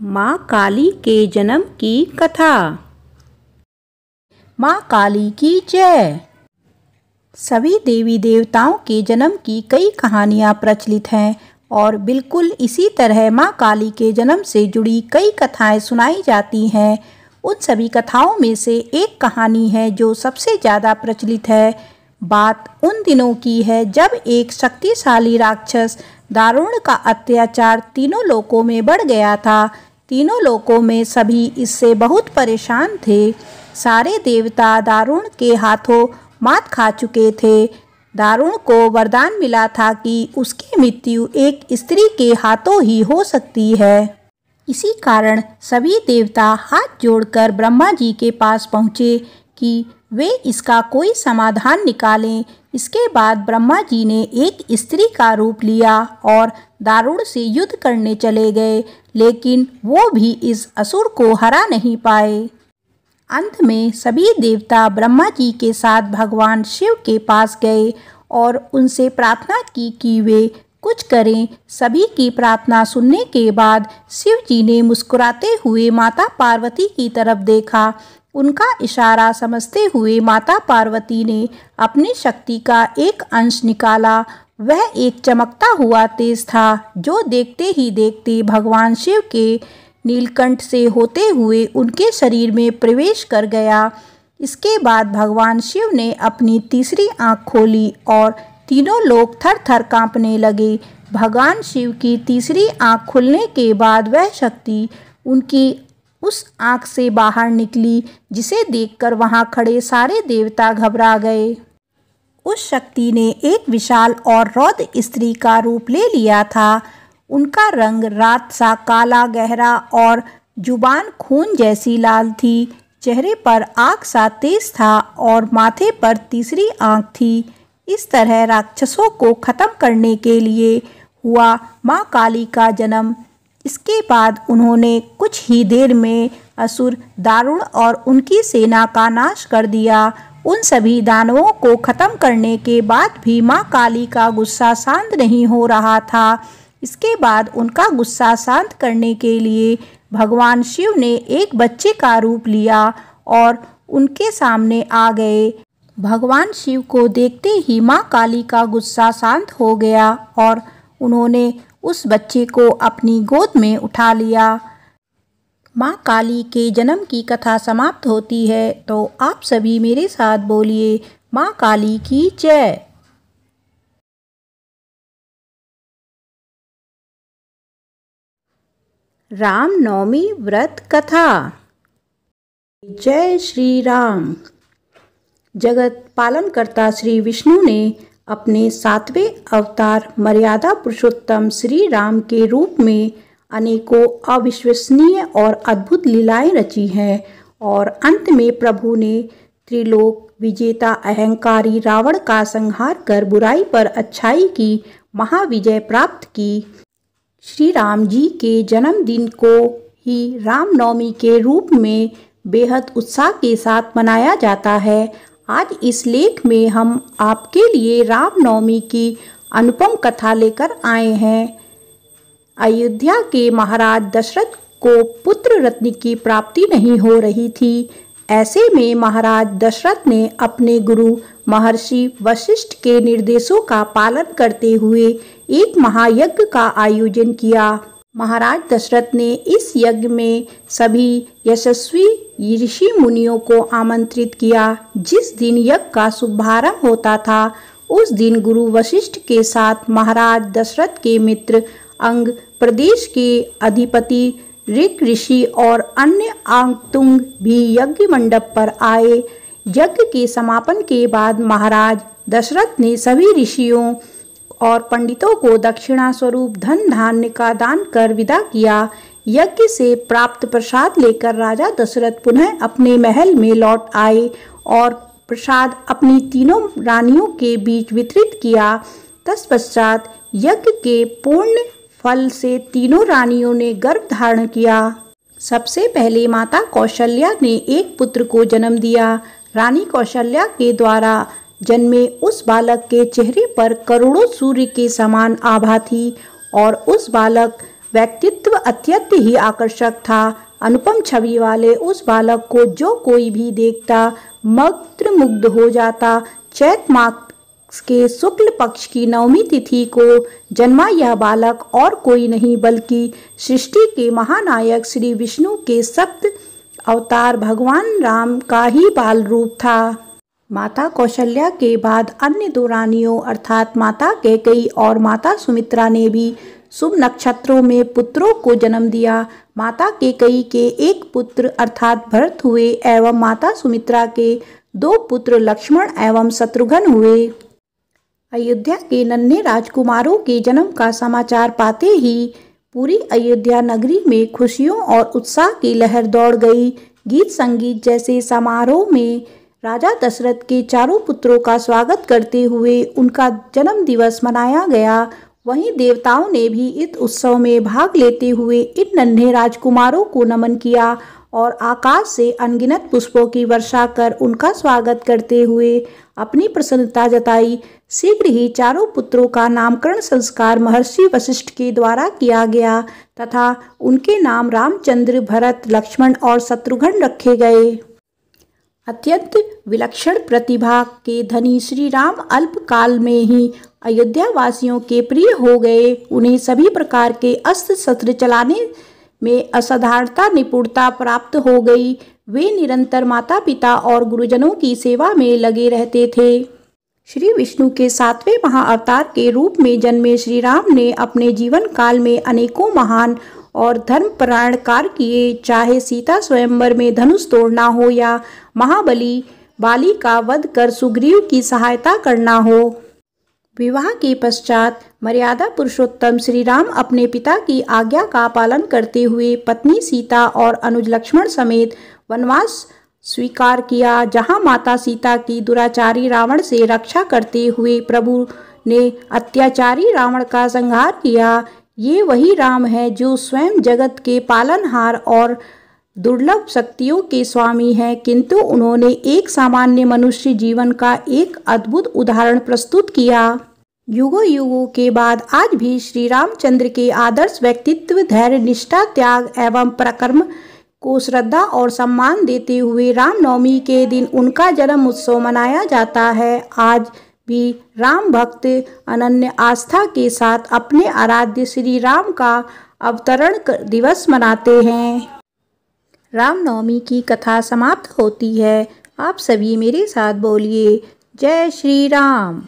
मां काली के जन्म की कथा। मां काली की जय। सभी देवी देवताओं के जन्म की कई कहानियां प्रचलित हैं और बिल्कुल इसी तरह मां काली के जन्म से जुड़ी कई कथाएं सुनाई जाती हैं। उन सभी कथाओं में से एक कहानी है जो सबसे ज़्यादा प्रचलित है। बात उन दिनों की है जब एक शक्तिशाली राक्षस दारुण का अत्याचार तीनों लोकों में बढ़ गया था। तीनों लोकों में सभी इससे बहुत परेशान थे। सारे देवता दारुण के हाथों मात खा चुके थे। दारुण को वरदान मिला था कि उसकी मृत्यु एक स्त्री के हाथों ही हो सकती है। इसी कारण सभी देवता हाथ जोड़कर ब्रह्मा जी के पास पहुँचे कि वे इसका कोई समाधान निकालें। इसके बाद ब्रह्मा जी ने एक स्त्री का रूप लिया और दारुण से युद्ध करने चले गए, लेकिन वो भी इस असुर को हरा नहीं पाए। अंत में सभी देवता ब्रह्मा जी के साथ भगवान शिव के पास गए और उनसे प्रार्थना की कि वे कुछ करें। सभी की प्रार्थना सुनने के बाद शिव जी ने मुस्कुराते हुए माता पार्वती की तरफ देखा। उनका इशारा समझते हुए माता पार्वती ने अपनी शक्ति का एक अंश निकाला। वह एक चमकता हुआ तेज था जो देखते ही देखते भगवान शिव के नीलकंठ से होते हुए उनके शरीर में प्रवेश कर गया। इसके बाद भगवान शिव ने अपनी तीसरी आंख खोली और तीनों लोग थर थर कांपने लगे। भगवान शिव की तीसरी आंख खुलने के बाद वह शक्ति उनकी उस आंख से बाहर निकली, जिसे देखकर वहां खड़े सारे देवता घबरा गए। उस शक्ति ने एक विशाल और रौद्र स्त्री का रूप ले लिया था। उनका रंग रात सा काला गहरा और जुबान खून जैसी लाल थी। चेहरे पर आग सा तेज था और माथे पर तीसरी आंख थी। इस तरह राक्षसों को खत्म करने के लिए हुआ मां काली का जन्म। इसके बाद उन्होंने कुछ ही देर में असुर दारुण और उनकी सेना का नाश कर दिया। उन सभी दानवों को खत्म करने के बाद भी मां काली का गुस्सा शांत नहीं हो रहा था। इसके बाद उनका गुस्सा शांत करने के लिए भगवान शिव ने एक बच्चे का रूप लिया और उनके सामने आ गए। भगवान शिव को देखते ही माँ काली का गुस्सा शांत हो गया और उन्होंने उस बच्चे को अपनी गोद में उठा लिया। माँ काली के जन्म की कथा समाप्त होती है, तो आप सभी मेरे साथ बोलिए, माँ काली की जय। रामनवमी व्रत कथा। जय श्री राम। जगत पालनकर्ता श्री विष्णु ने अपने 7वें अवतार मर्यादा पुरुषोत्तम श्री राम के रूप में अनेकों अविश्वसनीय और अद्भुत लीलाएं रची हैं और अंत में प्रभु ने त्रिलोक विजेता अहंकारी रावण का संहार कर बुराई पर अच्छाई की महाविजय प्राप्त की। श्री राम जी के जन्मदिन को ही रामनवमी के रूप में बेहद उत्साह के साथ मनाया जाता है। आज इस लेख में हम आपके लिए रामनवमी की अनुपम कथा लेकर आए हैं। अयोध्या के महाराज दशरथ को पुत्र रत्न की प्राप्ति नहीं हो रही थी। ऐसे में महाराज दशरथ ने अपने गुरु महर्षि वशिष्ठ के निर्देशों का पालन करते हुए एक महायज्ञ का आयोजन किया। महाराज दशरथ ने इस यज्ञ में सभी यशस्वी ऋषि मुनियों को आमंत्रित किया। जिस दिन यज्ञ का शुभारंभ होता था, उस दिन गुरु वशिष्ठ के साथ महाराज दशरथ के मित्र अंग, प्रदेश के अधिपति ऋक ऋषि और अन्य आगंतुक भी यज्ञ मंडप पर आए। यज्ञ के समापन के बाद महाराज दशरथ ने सभी ऋषियों और पंडितों को दक्षिणा स्वरूप धन धान्य का दान कर विदा किया। यज्ञ से प्राप्त प्रसाद लेकर राजा दशरथ पुनः अपने महल में लौट आए और प्रसाद अपनी तीनों रानियों के बीच वितरित किया। तत्पश्चात यज्ञ के पूर्ण फल से तीनों रानियों ने गर्भ धारण किया। सबसे पहले माता कौशल्या ने एक पुत्र को जन्म दिया। रानी कौशल्या के द्वारा जन्मे उस बालक के चेहरे पर करोड़ों सूर्य के समान आभा थी और उस बालक व्यक्तित्व अत्यंत ही आकर्षक था। अनुपम छवि वाले उस बालक को जो कोई भी देखता मंत्रमुग्ध हो जाता। चैत्र मास के शुक्ल पक्ष की नवमी तिथि को जन्मा यह बालक और कोई नहीं बल्कि सृष्टि के महानायक श्री विष्णु के सप्त अवतार भगवान राम का ही बाल रूप था। माता कौशल्या के बाद अन्य दो रानियों अर्थात माता कैकेयी और माता सुमित्रा ने भी शुभ नक्षत्रों में पुत्रों को जन्म दिया। माता कैकेयी के एक पुत्र अर्थात भरत हुए एवं माता सुमित्रा के दो पुत्र लक्ष्मण एवं शत्रुघ्न हुए। अयोध्या के नन्हे राजकुमारों के जन्म का समाचार पाते ही पूरी अयोध्या नगरी में खुशियों और उत्साह की लहर दौड़ गई। गीत संगीत जैसे समारोह में राजा दशरथ के चारों पुत्रों का स्वागत करते हुए उनका जन्म दिवस मनाया गया। वहीं देवताओं ने भी इस उत्सव में भाग लेते हुए इन नन्हे राजकुमारों को नमन किया और आकाश से अनगिनत पुष्पों की वर्षा कर उनका स्वागत करते हुए अपनी प्रसन्नता जताई। शीघ्र ही चारों पुत्रों का नामकरण संस्कार महर्षि वशिष्ठ के द्वारा किया गया तथा उनके नाम रामचंद्र, भरत, लक्ष्मण और शत्रुघ्न रखे गए। अत्यंत विलक्षण प्रतिभा के धनी श्री राम अल्पकाल में ही अयोध्या वासियों के प्रिय हो गए। उन्हें सभी प्रकार के अस्त्र शस्त्र चलाने में असाधारणता निपुणता प्राप्त हो गई। वे निरंतर माता पिता और गुरुजनों की सेवा में लगे रहते थे। श्री विष्णु के 7वें महाअवतार के रूप में जन्मे श्री राम ने अपने जीवन काल में अनेकों महान और धर्मपरायण कार्य किए। चाहे सीता स्वयंवर में धनुष तोड़ना हो या महाबली बाली का वध कर सुग्रीव की सहायता करना हो। विवाह के पश्चात मर्यादा पुरुषोत्तम श्री राम अपने पिता की आज्ञा का पालन करते हुए पत्नी सीता और अनुज लक्ष्मण समेत वनवास स्वीकार किया। जहां माता सीता की दुराचारी रावण से रक्षा करते हुए प्रभु ने अत्याचारी रावण का संहार किया। ये वही राम है जो स्वयं जगत के पालनहार और दुर्लभ शक्तियों के स्वामी हैं, किंतु उन्होंने एक सामान्य मनुष्य जीवन का एक अद्भुत उदाहरण प्रस्तुत किया। युगों युगों के बाद आज भी श्री रामचंद्र के आदर्श व्यक्तित्व, धैर्य, निष्ठा, त्याग एवं पराक्रम को श्रद्धा और सम्मान देते हुए रामनवमी के दिन उनका जन्म उत्सव मनाया जाता है। आज भी राम भक्त अनन्य आस्था के साथ अपने आराध्य श्री राम का अवतरण दिवस मनाते हैं। रामनवमी की कथा समाप्त होती है। आप सभी मेरे साथ बोलिए, जय श्री राम।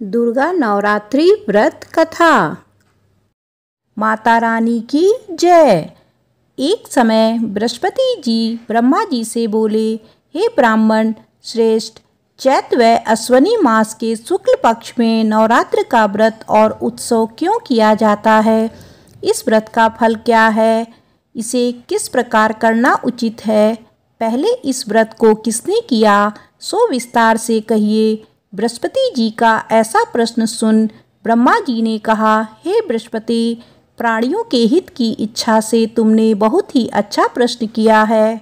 दुर्गा नवरात्रि व्रत कथा। माता रानी की जय। एक समय बृहस्पति जी ब्रह्मा जी से बोले, हे ब्राह्मण श्रेष्ठ, चैत्र व अश्विनी मास के शुक्ल पक्ष में नवरात्र का व्रत और उत्सव क्यों किया जाता है? इस व्रत का फल क्या है? इसे किस प्रकार करना उचित है? पहले इस व्रत को किसने किया, सो विस्तार से कहिए। बृहस्पति जी का ऐसा प्रश्न सुन ब्रह्मा जी ने कहा, हे बृहस्पति, प्राणियों के हित की इच्छा से तुमने बहुत ही अच्छा प्रश्न किया है।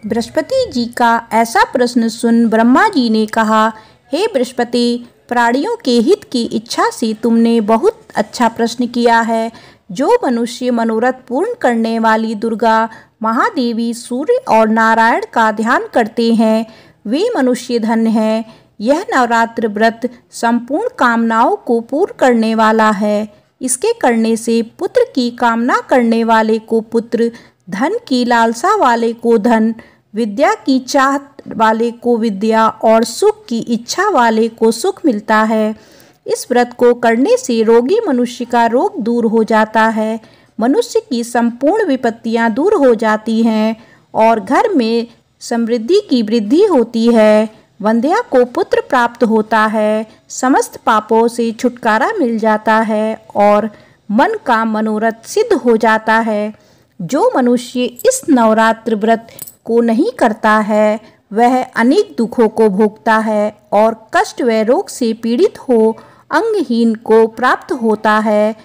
बृहस्पति जी का ऐसा प्रश्न सुन ब्रह्मा जी ने कहा, हे बृहस्पति, प्राणियों के हित की इच्छा से तुमने बहुत अच्छा प्रश्न किया है। जो मनुष्य मनोरथ पूर्ण करने वाली दुर्गा, महादेवी, सूर्य और नारायण का ध्यान करते हैं, वे मनुष्य धन्य हैं। यह नवरात्र व्रत संपूर्ण कामनाओं को पूर्ण करने वाला है। इसके करने से पुत्र की कामना करने वाले को पुत्र, धन की लालसा वाले को धन, विद्या की चाहत वाले को विद्या और सुख की इच्छा वाले को सुख मिलता है। इस व्रत को करने से रोगी मनुष्य का रोग दूर हो जाता है, मनुष्य की संपूर्ण विपत्तियां दूर हो जाती हैं और घर में समृद्धि की वृद्धि होती है। वंध्या को पुत्र प्राप्त होता है, समस्त पापों से छुटकारा मिल जाता है और मन का मनोरथ सिद्ध हो जाता है। जो मनुष्य इस नवरात्र व्रत को नहीं करता है, वह अनेक दुखों को भोगता है और कष्ट व रोग से पीड़ित हो अंगहीन को प्राप्त होता है।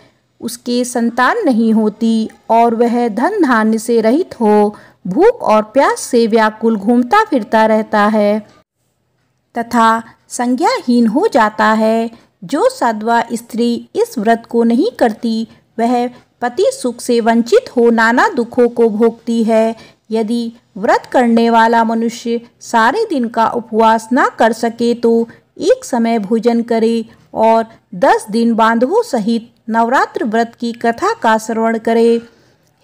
उसके संतान नहीं होती और वह धन धान्य से रहित हो भूख और प्यास से व्याकुल घूमता फिरता रहता है तथा संज्ञाहीन हो जाता है। जो साध्वा स्त्री इस व्रत को नहीं करती, वह पति सुख से वंचित हो नाना दुखों को भोगती है। यदि व्रत करने वाला मनुष्य सारे दिन का उपवास न कर सके तो एक समय भोजन करे और 10 दिन बांधवों सहित नवरात्र व्रत की कथा का श्रवण करे।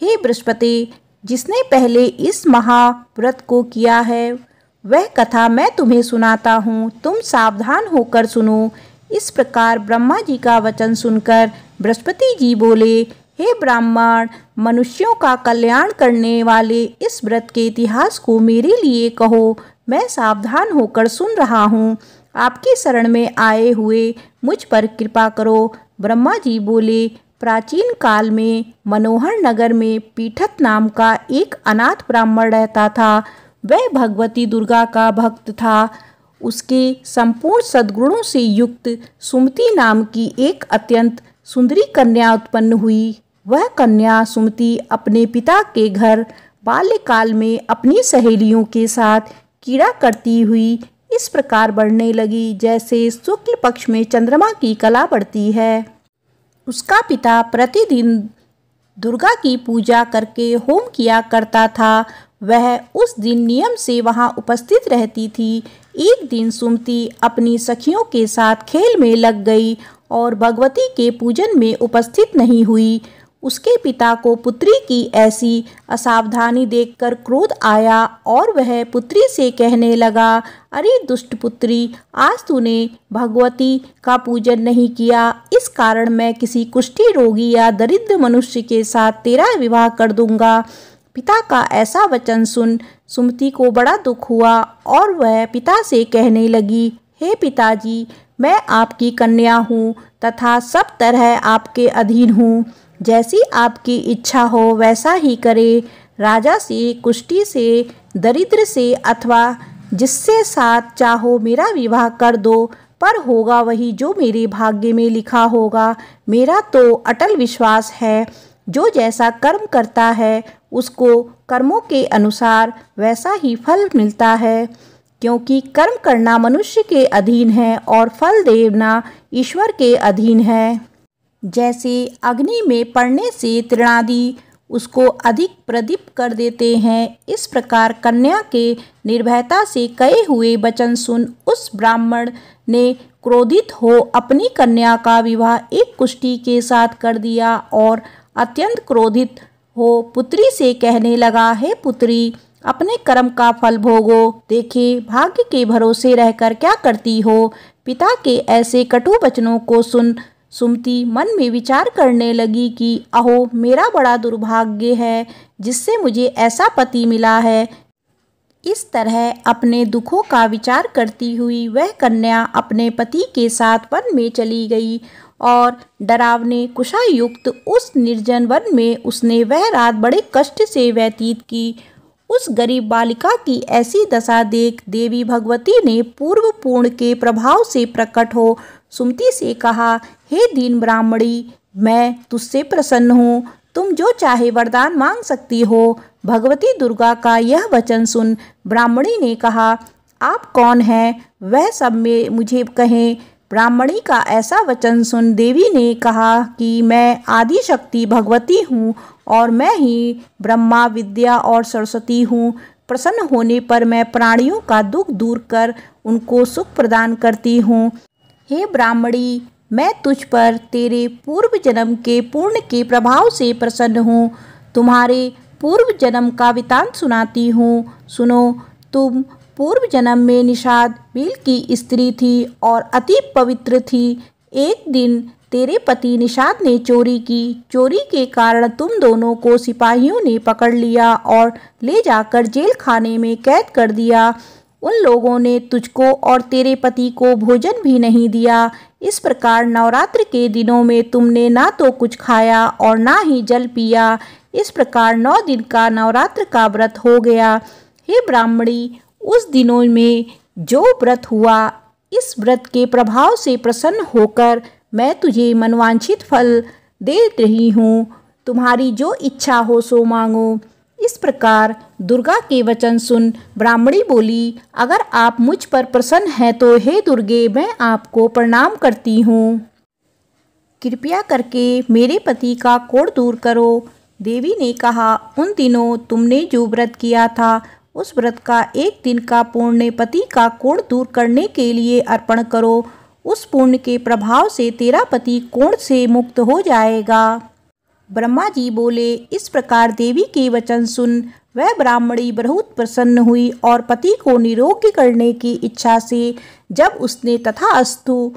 हे बृहस्पति, जिसने पहले इस महाव्रत को किया है, वह कथा मैं तुम्हें सुनाता हूँ, तुम सावधान होकर सुनो। इस प्रकार ब्रह्मा जी का वचन सुनकर बृहस्पति जी बोले, हे ब्राह्मण, मनुष्यों का कल्याण करने वाले इस व्रत के इतिहास को मेरे लिए कहो, मैं सावधान होकर सुन रहा हूँ। आपकी शरण में आए हुए मुझ पर कृपा करो। ब्रह्मा जी बोले, प्राचीन काल में मनोहर नगर में पीठत नाम का एक अनाथ ब्राह्मण रहता था। वह भगवती दुर्गा का भक्त था। उसके संपूर्ण सद्गुणों से युक्त सुमति नाम की एक अत्यंत सुंदरी कन्या उत्पन्न हुई। वह कन्या सुमति अपने पिता के घर बाल्यकाल में अपनी सहेलियों के साथ कीड़ा करती हुई इस प्रकार बढ़ने लगी, जैसे शुक्ल पक्ष में चंद्रमा की कला बढ़ती है। उसका पिता प्रतिदिन दुर्गा की पूजा करके होम किया करता था। वह उस दिन नियम से वहां उपस्थित रहती थी। एक दिन सुमति अपनी सखियों के साथ खेल में लग गई और भगवती के पूजन में उपस्थित नहीं हुई। उसके पिता को पुत्री की ऐसी असावधानी देखकर क्रोध आया और वह पुत्री से कहने लगा, अरे दुष्ट पुत्री, आज तूने भगवती का पूजन नहीं किया, इस कारण मैं किसी कुष्ठी रोगी या दरिद्र मनुष्य के साथ तेरा विवाह कर दूंगा। पिता का ऐसा वचन सुन सुमति को बड़ा दुख हुआ और वह पिता से कहने लगी, हे पिताजी, मैं आपकी कन्या हूँ तथा सब तरह आपके अधीन हूँ। जैसी आपकी इच्छा हो वैसा ही करे। राजा से, कुष्ठी से, दरिद्र से अथवा जिससे साथ चाहो मेरा विवाह कर दो, पर होगा वही जो मेरे भाग्य में लिखा होगा। मेरा तो अटल विश्वास है, जो जैसा कर्म करता है उसको कर्मों के अनुसार वैसा ही फल मिलता है। क्योंकि कर्म करना मनुष्य के अधीन है और फल देना ईश्वर के अधीन है। जैसे अग्नि में पड़ने से तृणादि उसको अधिक प्रदीप्त कर देते हैं, इस प्रकार कन्या के निर्भयता से कहे हुए वचन सुन उस ब्राह्मण ने क्रोधित हो अपनी कन्या का विवाह एक कुष्ठी के साथ कर दिया और अत्यंत क्रोधित हो पुत्री से कहने लगा, हे पुत्री, अपने कर्म का फल भोगो। देखे भाग्य के भरोसे रहकर क्या करती हो। पिता के ऐसे कटु वचनों को सुन सुमति मन में विचार करने लगी कि अहो, मेरा बड़ा दुर्भाग्य है जिससे मुझे ऐसा पति मिला है। इस तरह अपने दुखों का विचार करती हुई वह कन्या अपने पति के साथ वन में चली गई और डरावने कुशायुक्त उस निर्जन वन में उसने वह रात बड़े कष्ट से व्यतीत की। उस गरीब बालिका की ऐसी दशा देख देवी भगवती ने पूर्व पूर्ण के प्रभाव से प्रकट हो सुमति से कहा, हे दीन ब्राह्मणी, मैं तुझसे प्रसन्न हूँ, तुम जो चाहे वरदान मांग सकती हो। भगवती दुर्गा का यह वचन सुन ब्राह्मणी ने कहा, आप कौन हैं, वह सब में मुझे कहें। ब्राह्मणी का ऐसा वचन सुन देवी ने कहा कि मैं आदि शक्ति भगवती हूँ और मैं ही ब्रह्मा विद्या और सरस्वती हूँ। प्रसन्न होने पर मैं प्राणियों का दुख दूर कर उनको सुख प्रदान करती हूँ। हे ब्राह्मणी, मैं तुझ पर तेरे पूर्व जन्म के पुण्य के प्रभाव से प्रसन्न हूँ। तुम्हारे पूर्व जन्म का वृतांत सुनाती हूँ, सुनो। तुम पूर्व जन्म में निषाद भील की स्त्री थी और अति पवित्र थी। एक दिन तेरे पति निषाद ने चोरी की। चोरी के कारण तुम दोनों को सिपाहियों ने पकड़ लिया और ले जाकर जेल खाने में कैद कर दिया। उन लोगों ने तुझको और तेरे पति को भोजन भी नहीं दिया। इस प्रकार नवरात्र के दिनों में तुमने ना तो कुछ खाया और ना ही जल पिया। इस प्रकार 9 दिन का नवरात्र का व्रत हो गया। हे ब्राह्मणी, उस दिनों में जो व्रत हुआ, इस व्रत के प्रभाव से प्रसन्न होकर मैं तुझे मनवांछित फल दे रही हूँ। तुम्हारी जो इच्छा हो सो मांगो। इस प्रकार दुर्गा के वचन सुन ब्राह्मणी बोली, अगर आप मुझ पर प्रसन्न हैं तो हे दुर्गे, मैं आपको प्रणाम करती हूँ। कृपया करके मेरे पति का कोढ़ दूर करो। देवी ने कहा, उन दिनों तुमने जो व्रत किया था उस व्रत का एक दिन का पुण्य पति का कोढ़ दूर करने के लिए अर्पण करो। उस पुण्य के प्रभाव से तेरा पति कोढ़ से मुक्त हो जाएगा। ब्रह्मा जी बोले, इस प्रकार देवी के वचन सुन वह ब्राह्मणी बहुत प्रसन्न हुई और पति को निरोग्य करने की इच्छा से जब उसने तथास्तु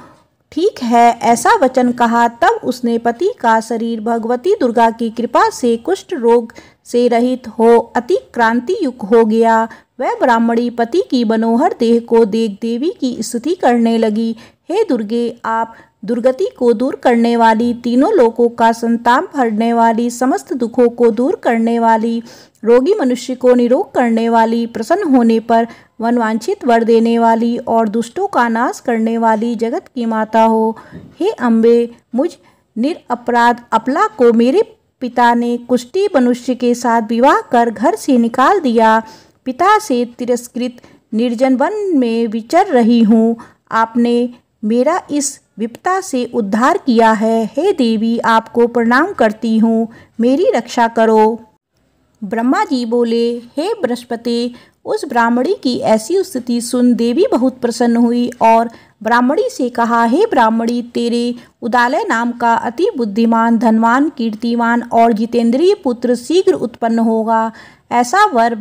ठीक है ऐसा वचन कहा, तब उसने पति का शरीर भगवती दुर्गा की कृपा से कुष्ठ रोग से रहित हो अति क्रांति युक्त हो गया। वह ब्राह्मणी पति की मनोहर देह को देख देवी की स्तुति करने लगी। हे दुर्गे, आप दुर्गति को दूर करने वाली, तीनों लोकों का संताप हरने वाली, समस्त दुखों को दूर करने वाली, रोगी मनुष्य को निरोग करने वाली, प्रसन्न होने पर मनवांछित वर देने वाली और दुष्टों का नाश करने वाली जगत की माता हो। हे अम्बे, मुझ निरपराध अपला को मेरे पिता ने कुष्ठी मनुष्य के साथ विवाह कर घर से निकाल दिया। पिता से तिरस्कृत निर्जन वन में विचर रही हूँ। आपने मेरा इस विपदा से उद्धार किया है। हे देवी, आपको प्रणाम करती हूँ, मेरी रक्षा करो। ब्रह्मा जी बोले, हे बृहस्पति, उस ब्राह्मणी की ऐसी स्थिति सुन देवी बहुत प्रसन्न हुई और ब्राह्मणी से कहा, हे ब्राह्मणी, तेरे उदालय नाम का अति बुद्धिमान, धनवान, कीर्तिमान और जितेंद्रिय पुत्र शीघ्र उत्पन्न होगा। ऐसा वर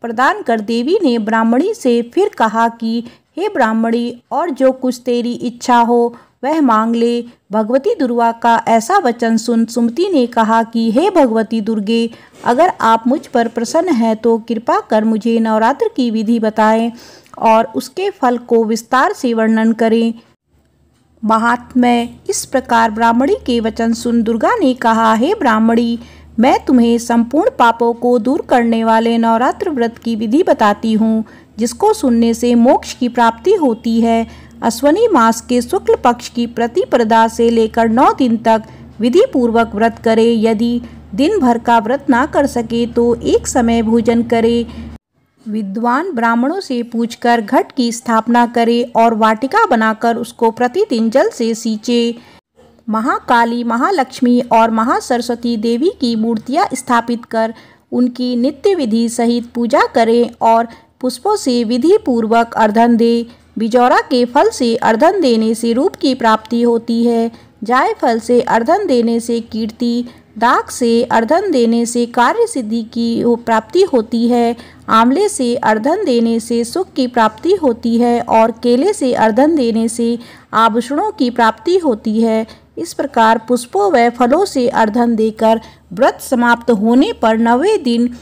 प्रदान कर देवी ने ब्राह्मणी से फिर कहा कि हे ब्राह्मणी, और जो कुछ तेरी इच्छा हो वह मांग ले। भगवती दुर्गा का ऐसा वचन सुन सुमति ने कहा कि हे भगवती दुर्गे, अगर आप मुझ पर प्रसन्न हैं तो कृपा कर मुझे नवरात्र की विधि बताएं और उसके फल को विस्तार से वर्णन करें। महात्म्य। इस प्रकार ब्राह्मणी के वचन सुन दुर्गा ने कहा, हे ब्राह्मणी, मैं तुम्हें संपूर्ण पापों को दूर करने वाले नवरात्र व्रत की विधि बताती हूँ, जिसको सुनने से मोक्ष की प्राप्ति होती है। अश्वनी मास के शुक्ल पक्ष की प्रतिपदा से लेकर 9 दिन तक विधि पूर्वक व्रत करे। यदि दिन भर का व्रत ना कर सके तो एक समय भोजन करे। विद्वान ब्राह्मणों से पूछकर घट की स्थापना करे और वाटिका बनाकर उसको प्रतिदिन जल से सींचे। महाकाली, महालक्ष्मी और महासरस्वती देवी की मूर्तियां स्थापित कर उनकी नित्य विधि सहित पूजा करें और पुष्पों से विधि पूर्वक अर्घ्य दे। बिजौरा के फल से अर्घ्य देने से रूप की प्राप्ति होती है। जायफल से अर्घ्य देने से कीर्ति, दाख से अर्घ्य देने से कार्य सिद्धि की प्राप्ति होती है। आंवले से अर्घ्य देने से सुख की प्राप्ति होती है और केले से अर्घ्य देने से आभूषणों की प्राप्ति होती है। इस प्रकार पुष्पों व फलों से अर्घ्य देकर व्रत समाप्त होने पर 9वें दिन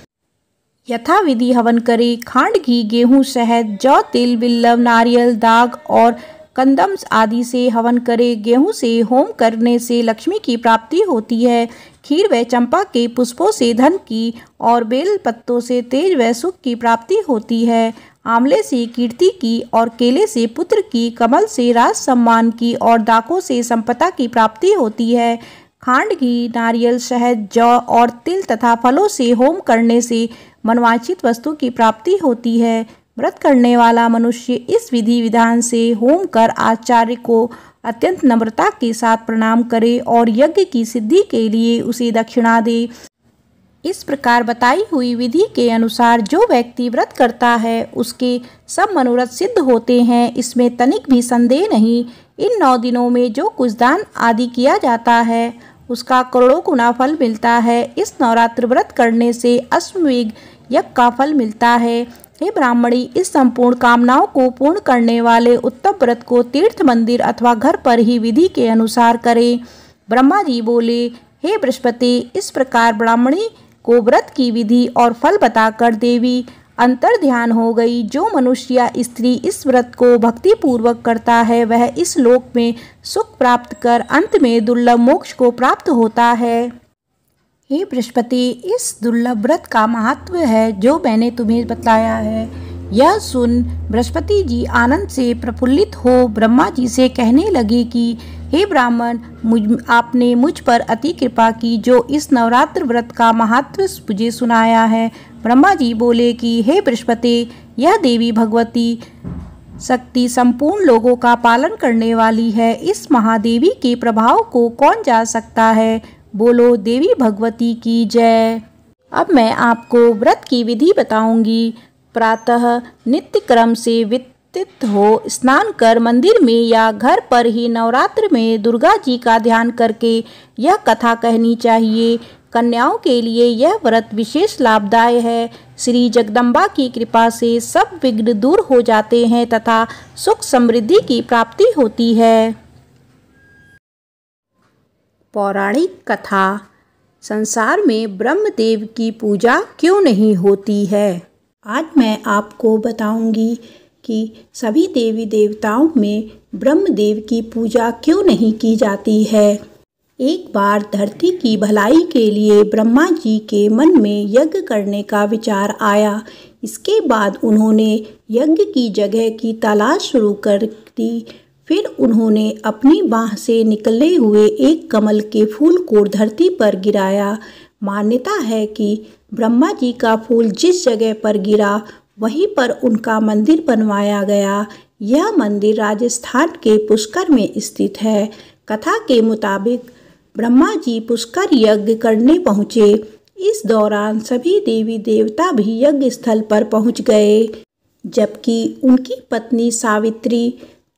यथाविधि हवन करे। खांड, घी, गेहूं, शहद, जौ, तिल, बिल्व, नारियल, दाग और कंदम आदि से हवन करे। गेहूं से होम करने से लक्ष्मी की प्राप्ति होती है। खीर व चंपा के पुष्पों से धन की और बेल पत्तों से तेज व सुख की प्राप्ति होती है। आंवले से कीर्ति की और केले से पुत्र की, कमल से राज सम्मान की और दाखों से संपदा की प्राप्ति होती है। खांड, घी, नारियल, शहद, जौ और तिल तथा फलों से होम करने से मनवांछित वस्तु की प्राप्ति होती है। व्रत करने वाला मनुष्य इस विधि विधान से होम कर आचार्य को अत्यंत नम्रता के साथ प्रणाम करे और यज्ञ की सिद्धि के लिए उसे दक्षिणा दे। इस प्रकार बताई हुई विधि के अनुसार जो व्यक्ति व्रत करता है उसके सब मनोरथ सिद्ध होते हैं, इसमें तनिक भी संदेह नहीं। इन 9 दिनों में जो कुछ दान आदि किया जाता है उसका करोड़ों गुना फल मिलता है। इस नवरात्र व्रत करने से अश्वमेध यज्ञ का फल मिलता है। हे ब्राह्मणी, इस संपूर्ण कामनाओं को पूर्ण करने वाले उत्तम व्रत को तीर्थ, मंदिर अथवा घर पर ही विधि के अनुसार करें। ब्रह्मा जी बोले, हे बृहस्पति, इस प्रकार ब्राह्मणी को व्रत की विधि और फल बताकर देवी अंतर ध्यान हो गई। जो मनुष्य या स्त्री इस व्रत को भक्ति पूर्वक करता है वह इस लोक में सुख प्राप्त कर अंत में दुर्लभ मोक्ष को प्राप्त होता है। हे बृहस्पति, इस दुर्लभ व्रत का महत्व है जो मैंने तुम्हें बताया है। यह सुन बृहस्पति जी आनंद से प्रफुल्लित हो ब्रह्मा जी से कहने लगे कि हे ब्राह्मण, आपने मुझ पर अति कृपा की जो इस नवरात्र व्रत का महत्व मुझे सुनाया है। ब्रह्मा जी बोले कि हे बृहस्पति, यह देवी भगवती शक्ति संपूर्ण लोगों का पालन करने वाली है। इस महादेवी के प्रभाव को कौन जान सकता है। बोलो देवी भगवती की जय। अब मैं आपको व्रत की विधि बताऊंगी। प्रातः नित्य क्रम से वित्तित हो स्नान कर मंदिर में या घर पर ही नवरात्र में दुर्गा जी का ध्यान करके यह कथा कहनी चाहिए। कन्याओं के लिए यह व्रत विशेष लाभदायक है। श्री जगदम्बा की कृपा से सब विघ्न दूर हो जाते हैं तथा सुख समृद्धि की प्राप्ति होती है। पौराणिक कथा। संसार में ब्रह्मदेव की पूजा क्यों नहीं होती है। आज मैं आपको बताऊंगी कि सभी देवी देवताओं में ब्रह्मदेव की पूजा क्यों नहीं की जाती है। एक बार धरती की भलाई के लिए ब्रह्मा जी के मन में यज्ञ करने का विचार आया। इसके बाद उन्होंने यज्ञ की जगह की तलाश शुरू कर दी। फिर उन्होंने अपनी बाह से निकले हुए एक कमल के फूल को धरती पर गिराया। मान्यता है कि ब्रह्मा जी का फूल जिस जगह पर गिरा वहीं पर उनका मंदिर बनवाया गया। यह मंदिर राजस्थान के पुष्कर में स्थित है। कथा के मुताबिक ब्रह्मा जी पुष्कर यज्ञ करने पहुँचे। इस दौरान सभी देवी देवता भी यज्ञ स्थल पर पहुँच गए, जबकि उनकी पत्नी सावित्री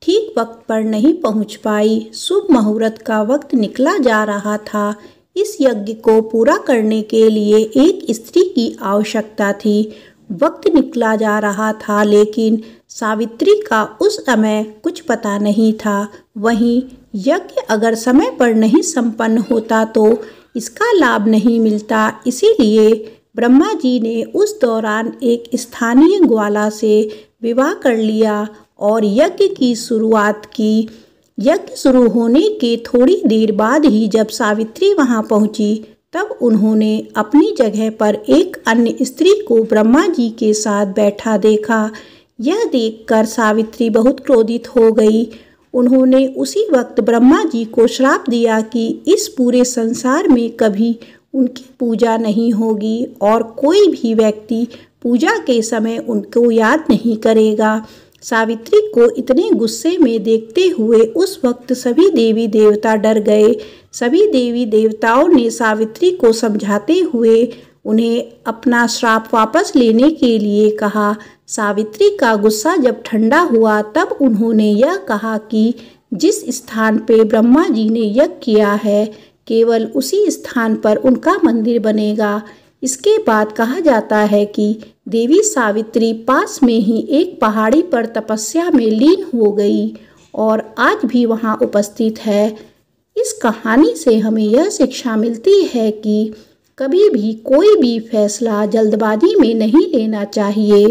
ठीक वक्त पर नहीं पहुँच पाई। शुभ मुहूर्त का वक्त निकला जा रहा था। इस यज्ञ को पूरा करने के लिए एक स्त्री की आवश्यकता थी। वक्त निकला जा रहा था लेकिन सावित्री का उस समय कुछ पता नहीं था। वहीं यज्ञ अगर समय पर नहीं संपन्न होता तो इसका लाभ नहीं मिलता। इसीलिए ब्रह्मा जी ने उस दौरान एक स्थानीय ग्वाला से विवाह कर लिया और यज्ञ की शुरुआत की। यज्ञ शुरू होने के थोड़ी देर बाद ही जब सावित्री वहां पहुंची तब उन्होंने अपनी जगह पर एक अन्य स्त्री को ब्रह्मा जी के साथ बैठा देखा। यह देखकर सावित्री बहुत क्रोधित हो गई। उन्होंने उसी वक्त ब्रह्मा जी को श्राप दिया कि इस पूरे संसार में कभी उनकी पूजा नहीं होगी और कोई भी व्यक्ति पूजा के समय उनको याद नहीं करेगा। सावित्री को इतने गुस्से में देखते हुए उस वक्त सभी देवी देवता डर गए। सभी देवी देवताओं ने सावित्री को समझाते हुए उन्हें अपना श्राप वापस लेने के लिए कहा। सावित्री का गुस्सा जब ठंडा हुआ तब उन्होंने यह कहा कि जिस स्थान पे ब्रह्मा जी ने यज्ञ किया है केवल उसी स्थान पर उनका मंदिर बनेगा। इसके बाद कहा जाता है कि देवी सावित्री पास में ही एक पहाड़ी पर तपस्या में लीन हो गई और आज भी वहां उपस्थित है। इस कहानी से हमें यह शिक्षा मिलती है कि कभी भी कोई भी फैसला जल्दबाजी में नहीं लेना चाहिए।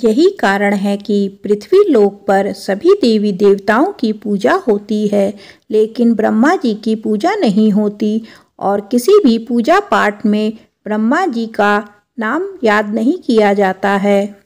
यही कारण है कि पृथ्वी लोक पर सभी देवी देवताओं की पूजा होती है, लेकिन ब्रह्मा जी की पूजा नहीं होती और किसी भी पूजा पाठ में ब्रह्मा जी का नाम याद नहीं किया जाता है।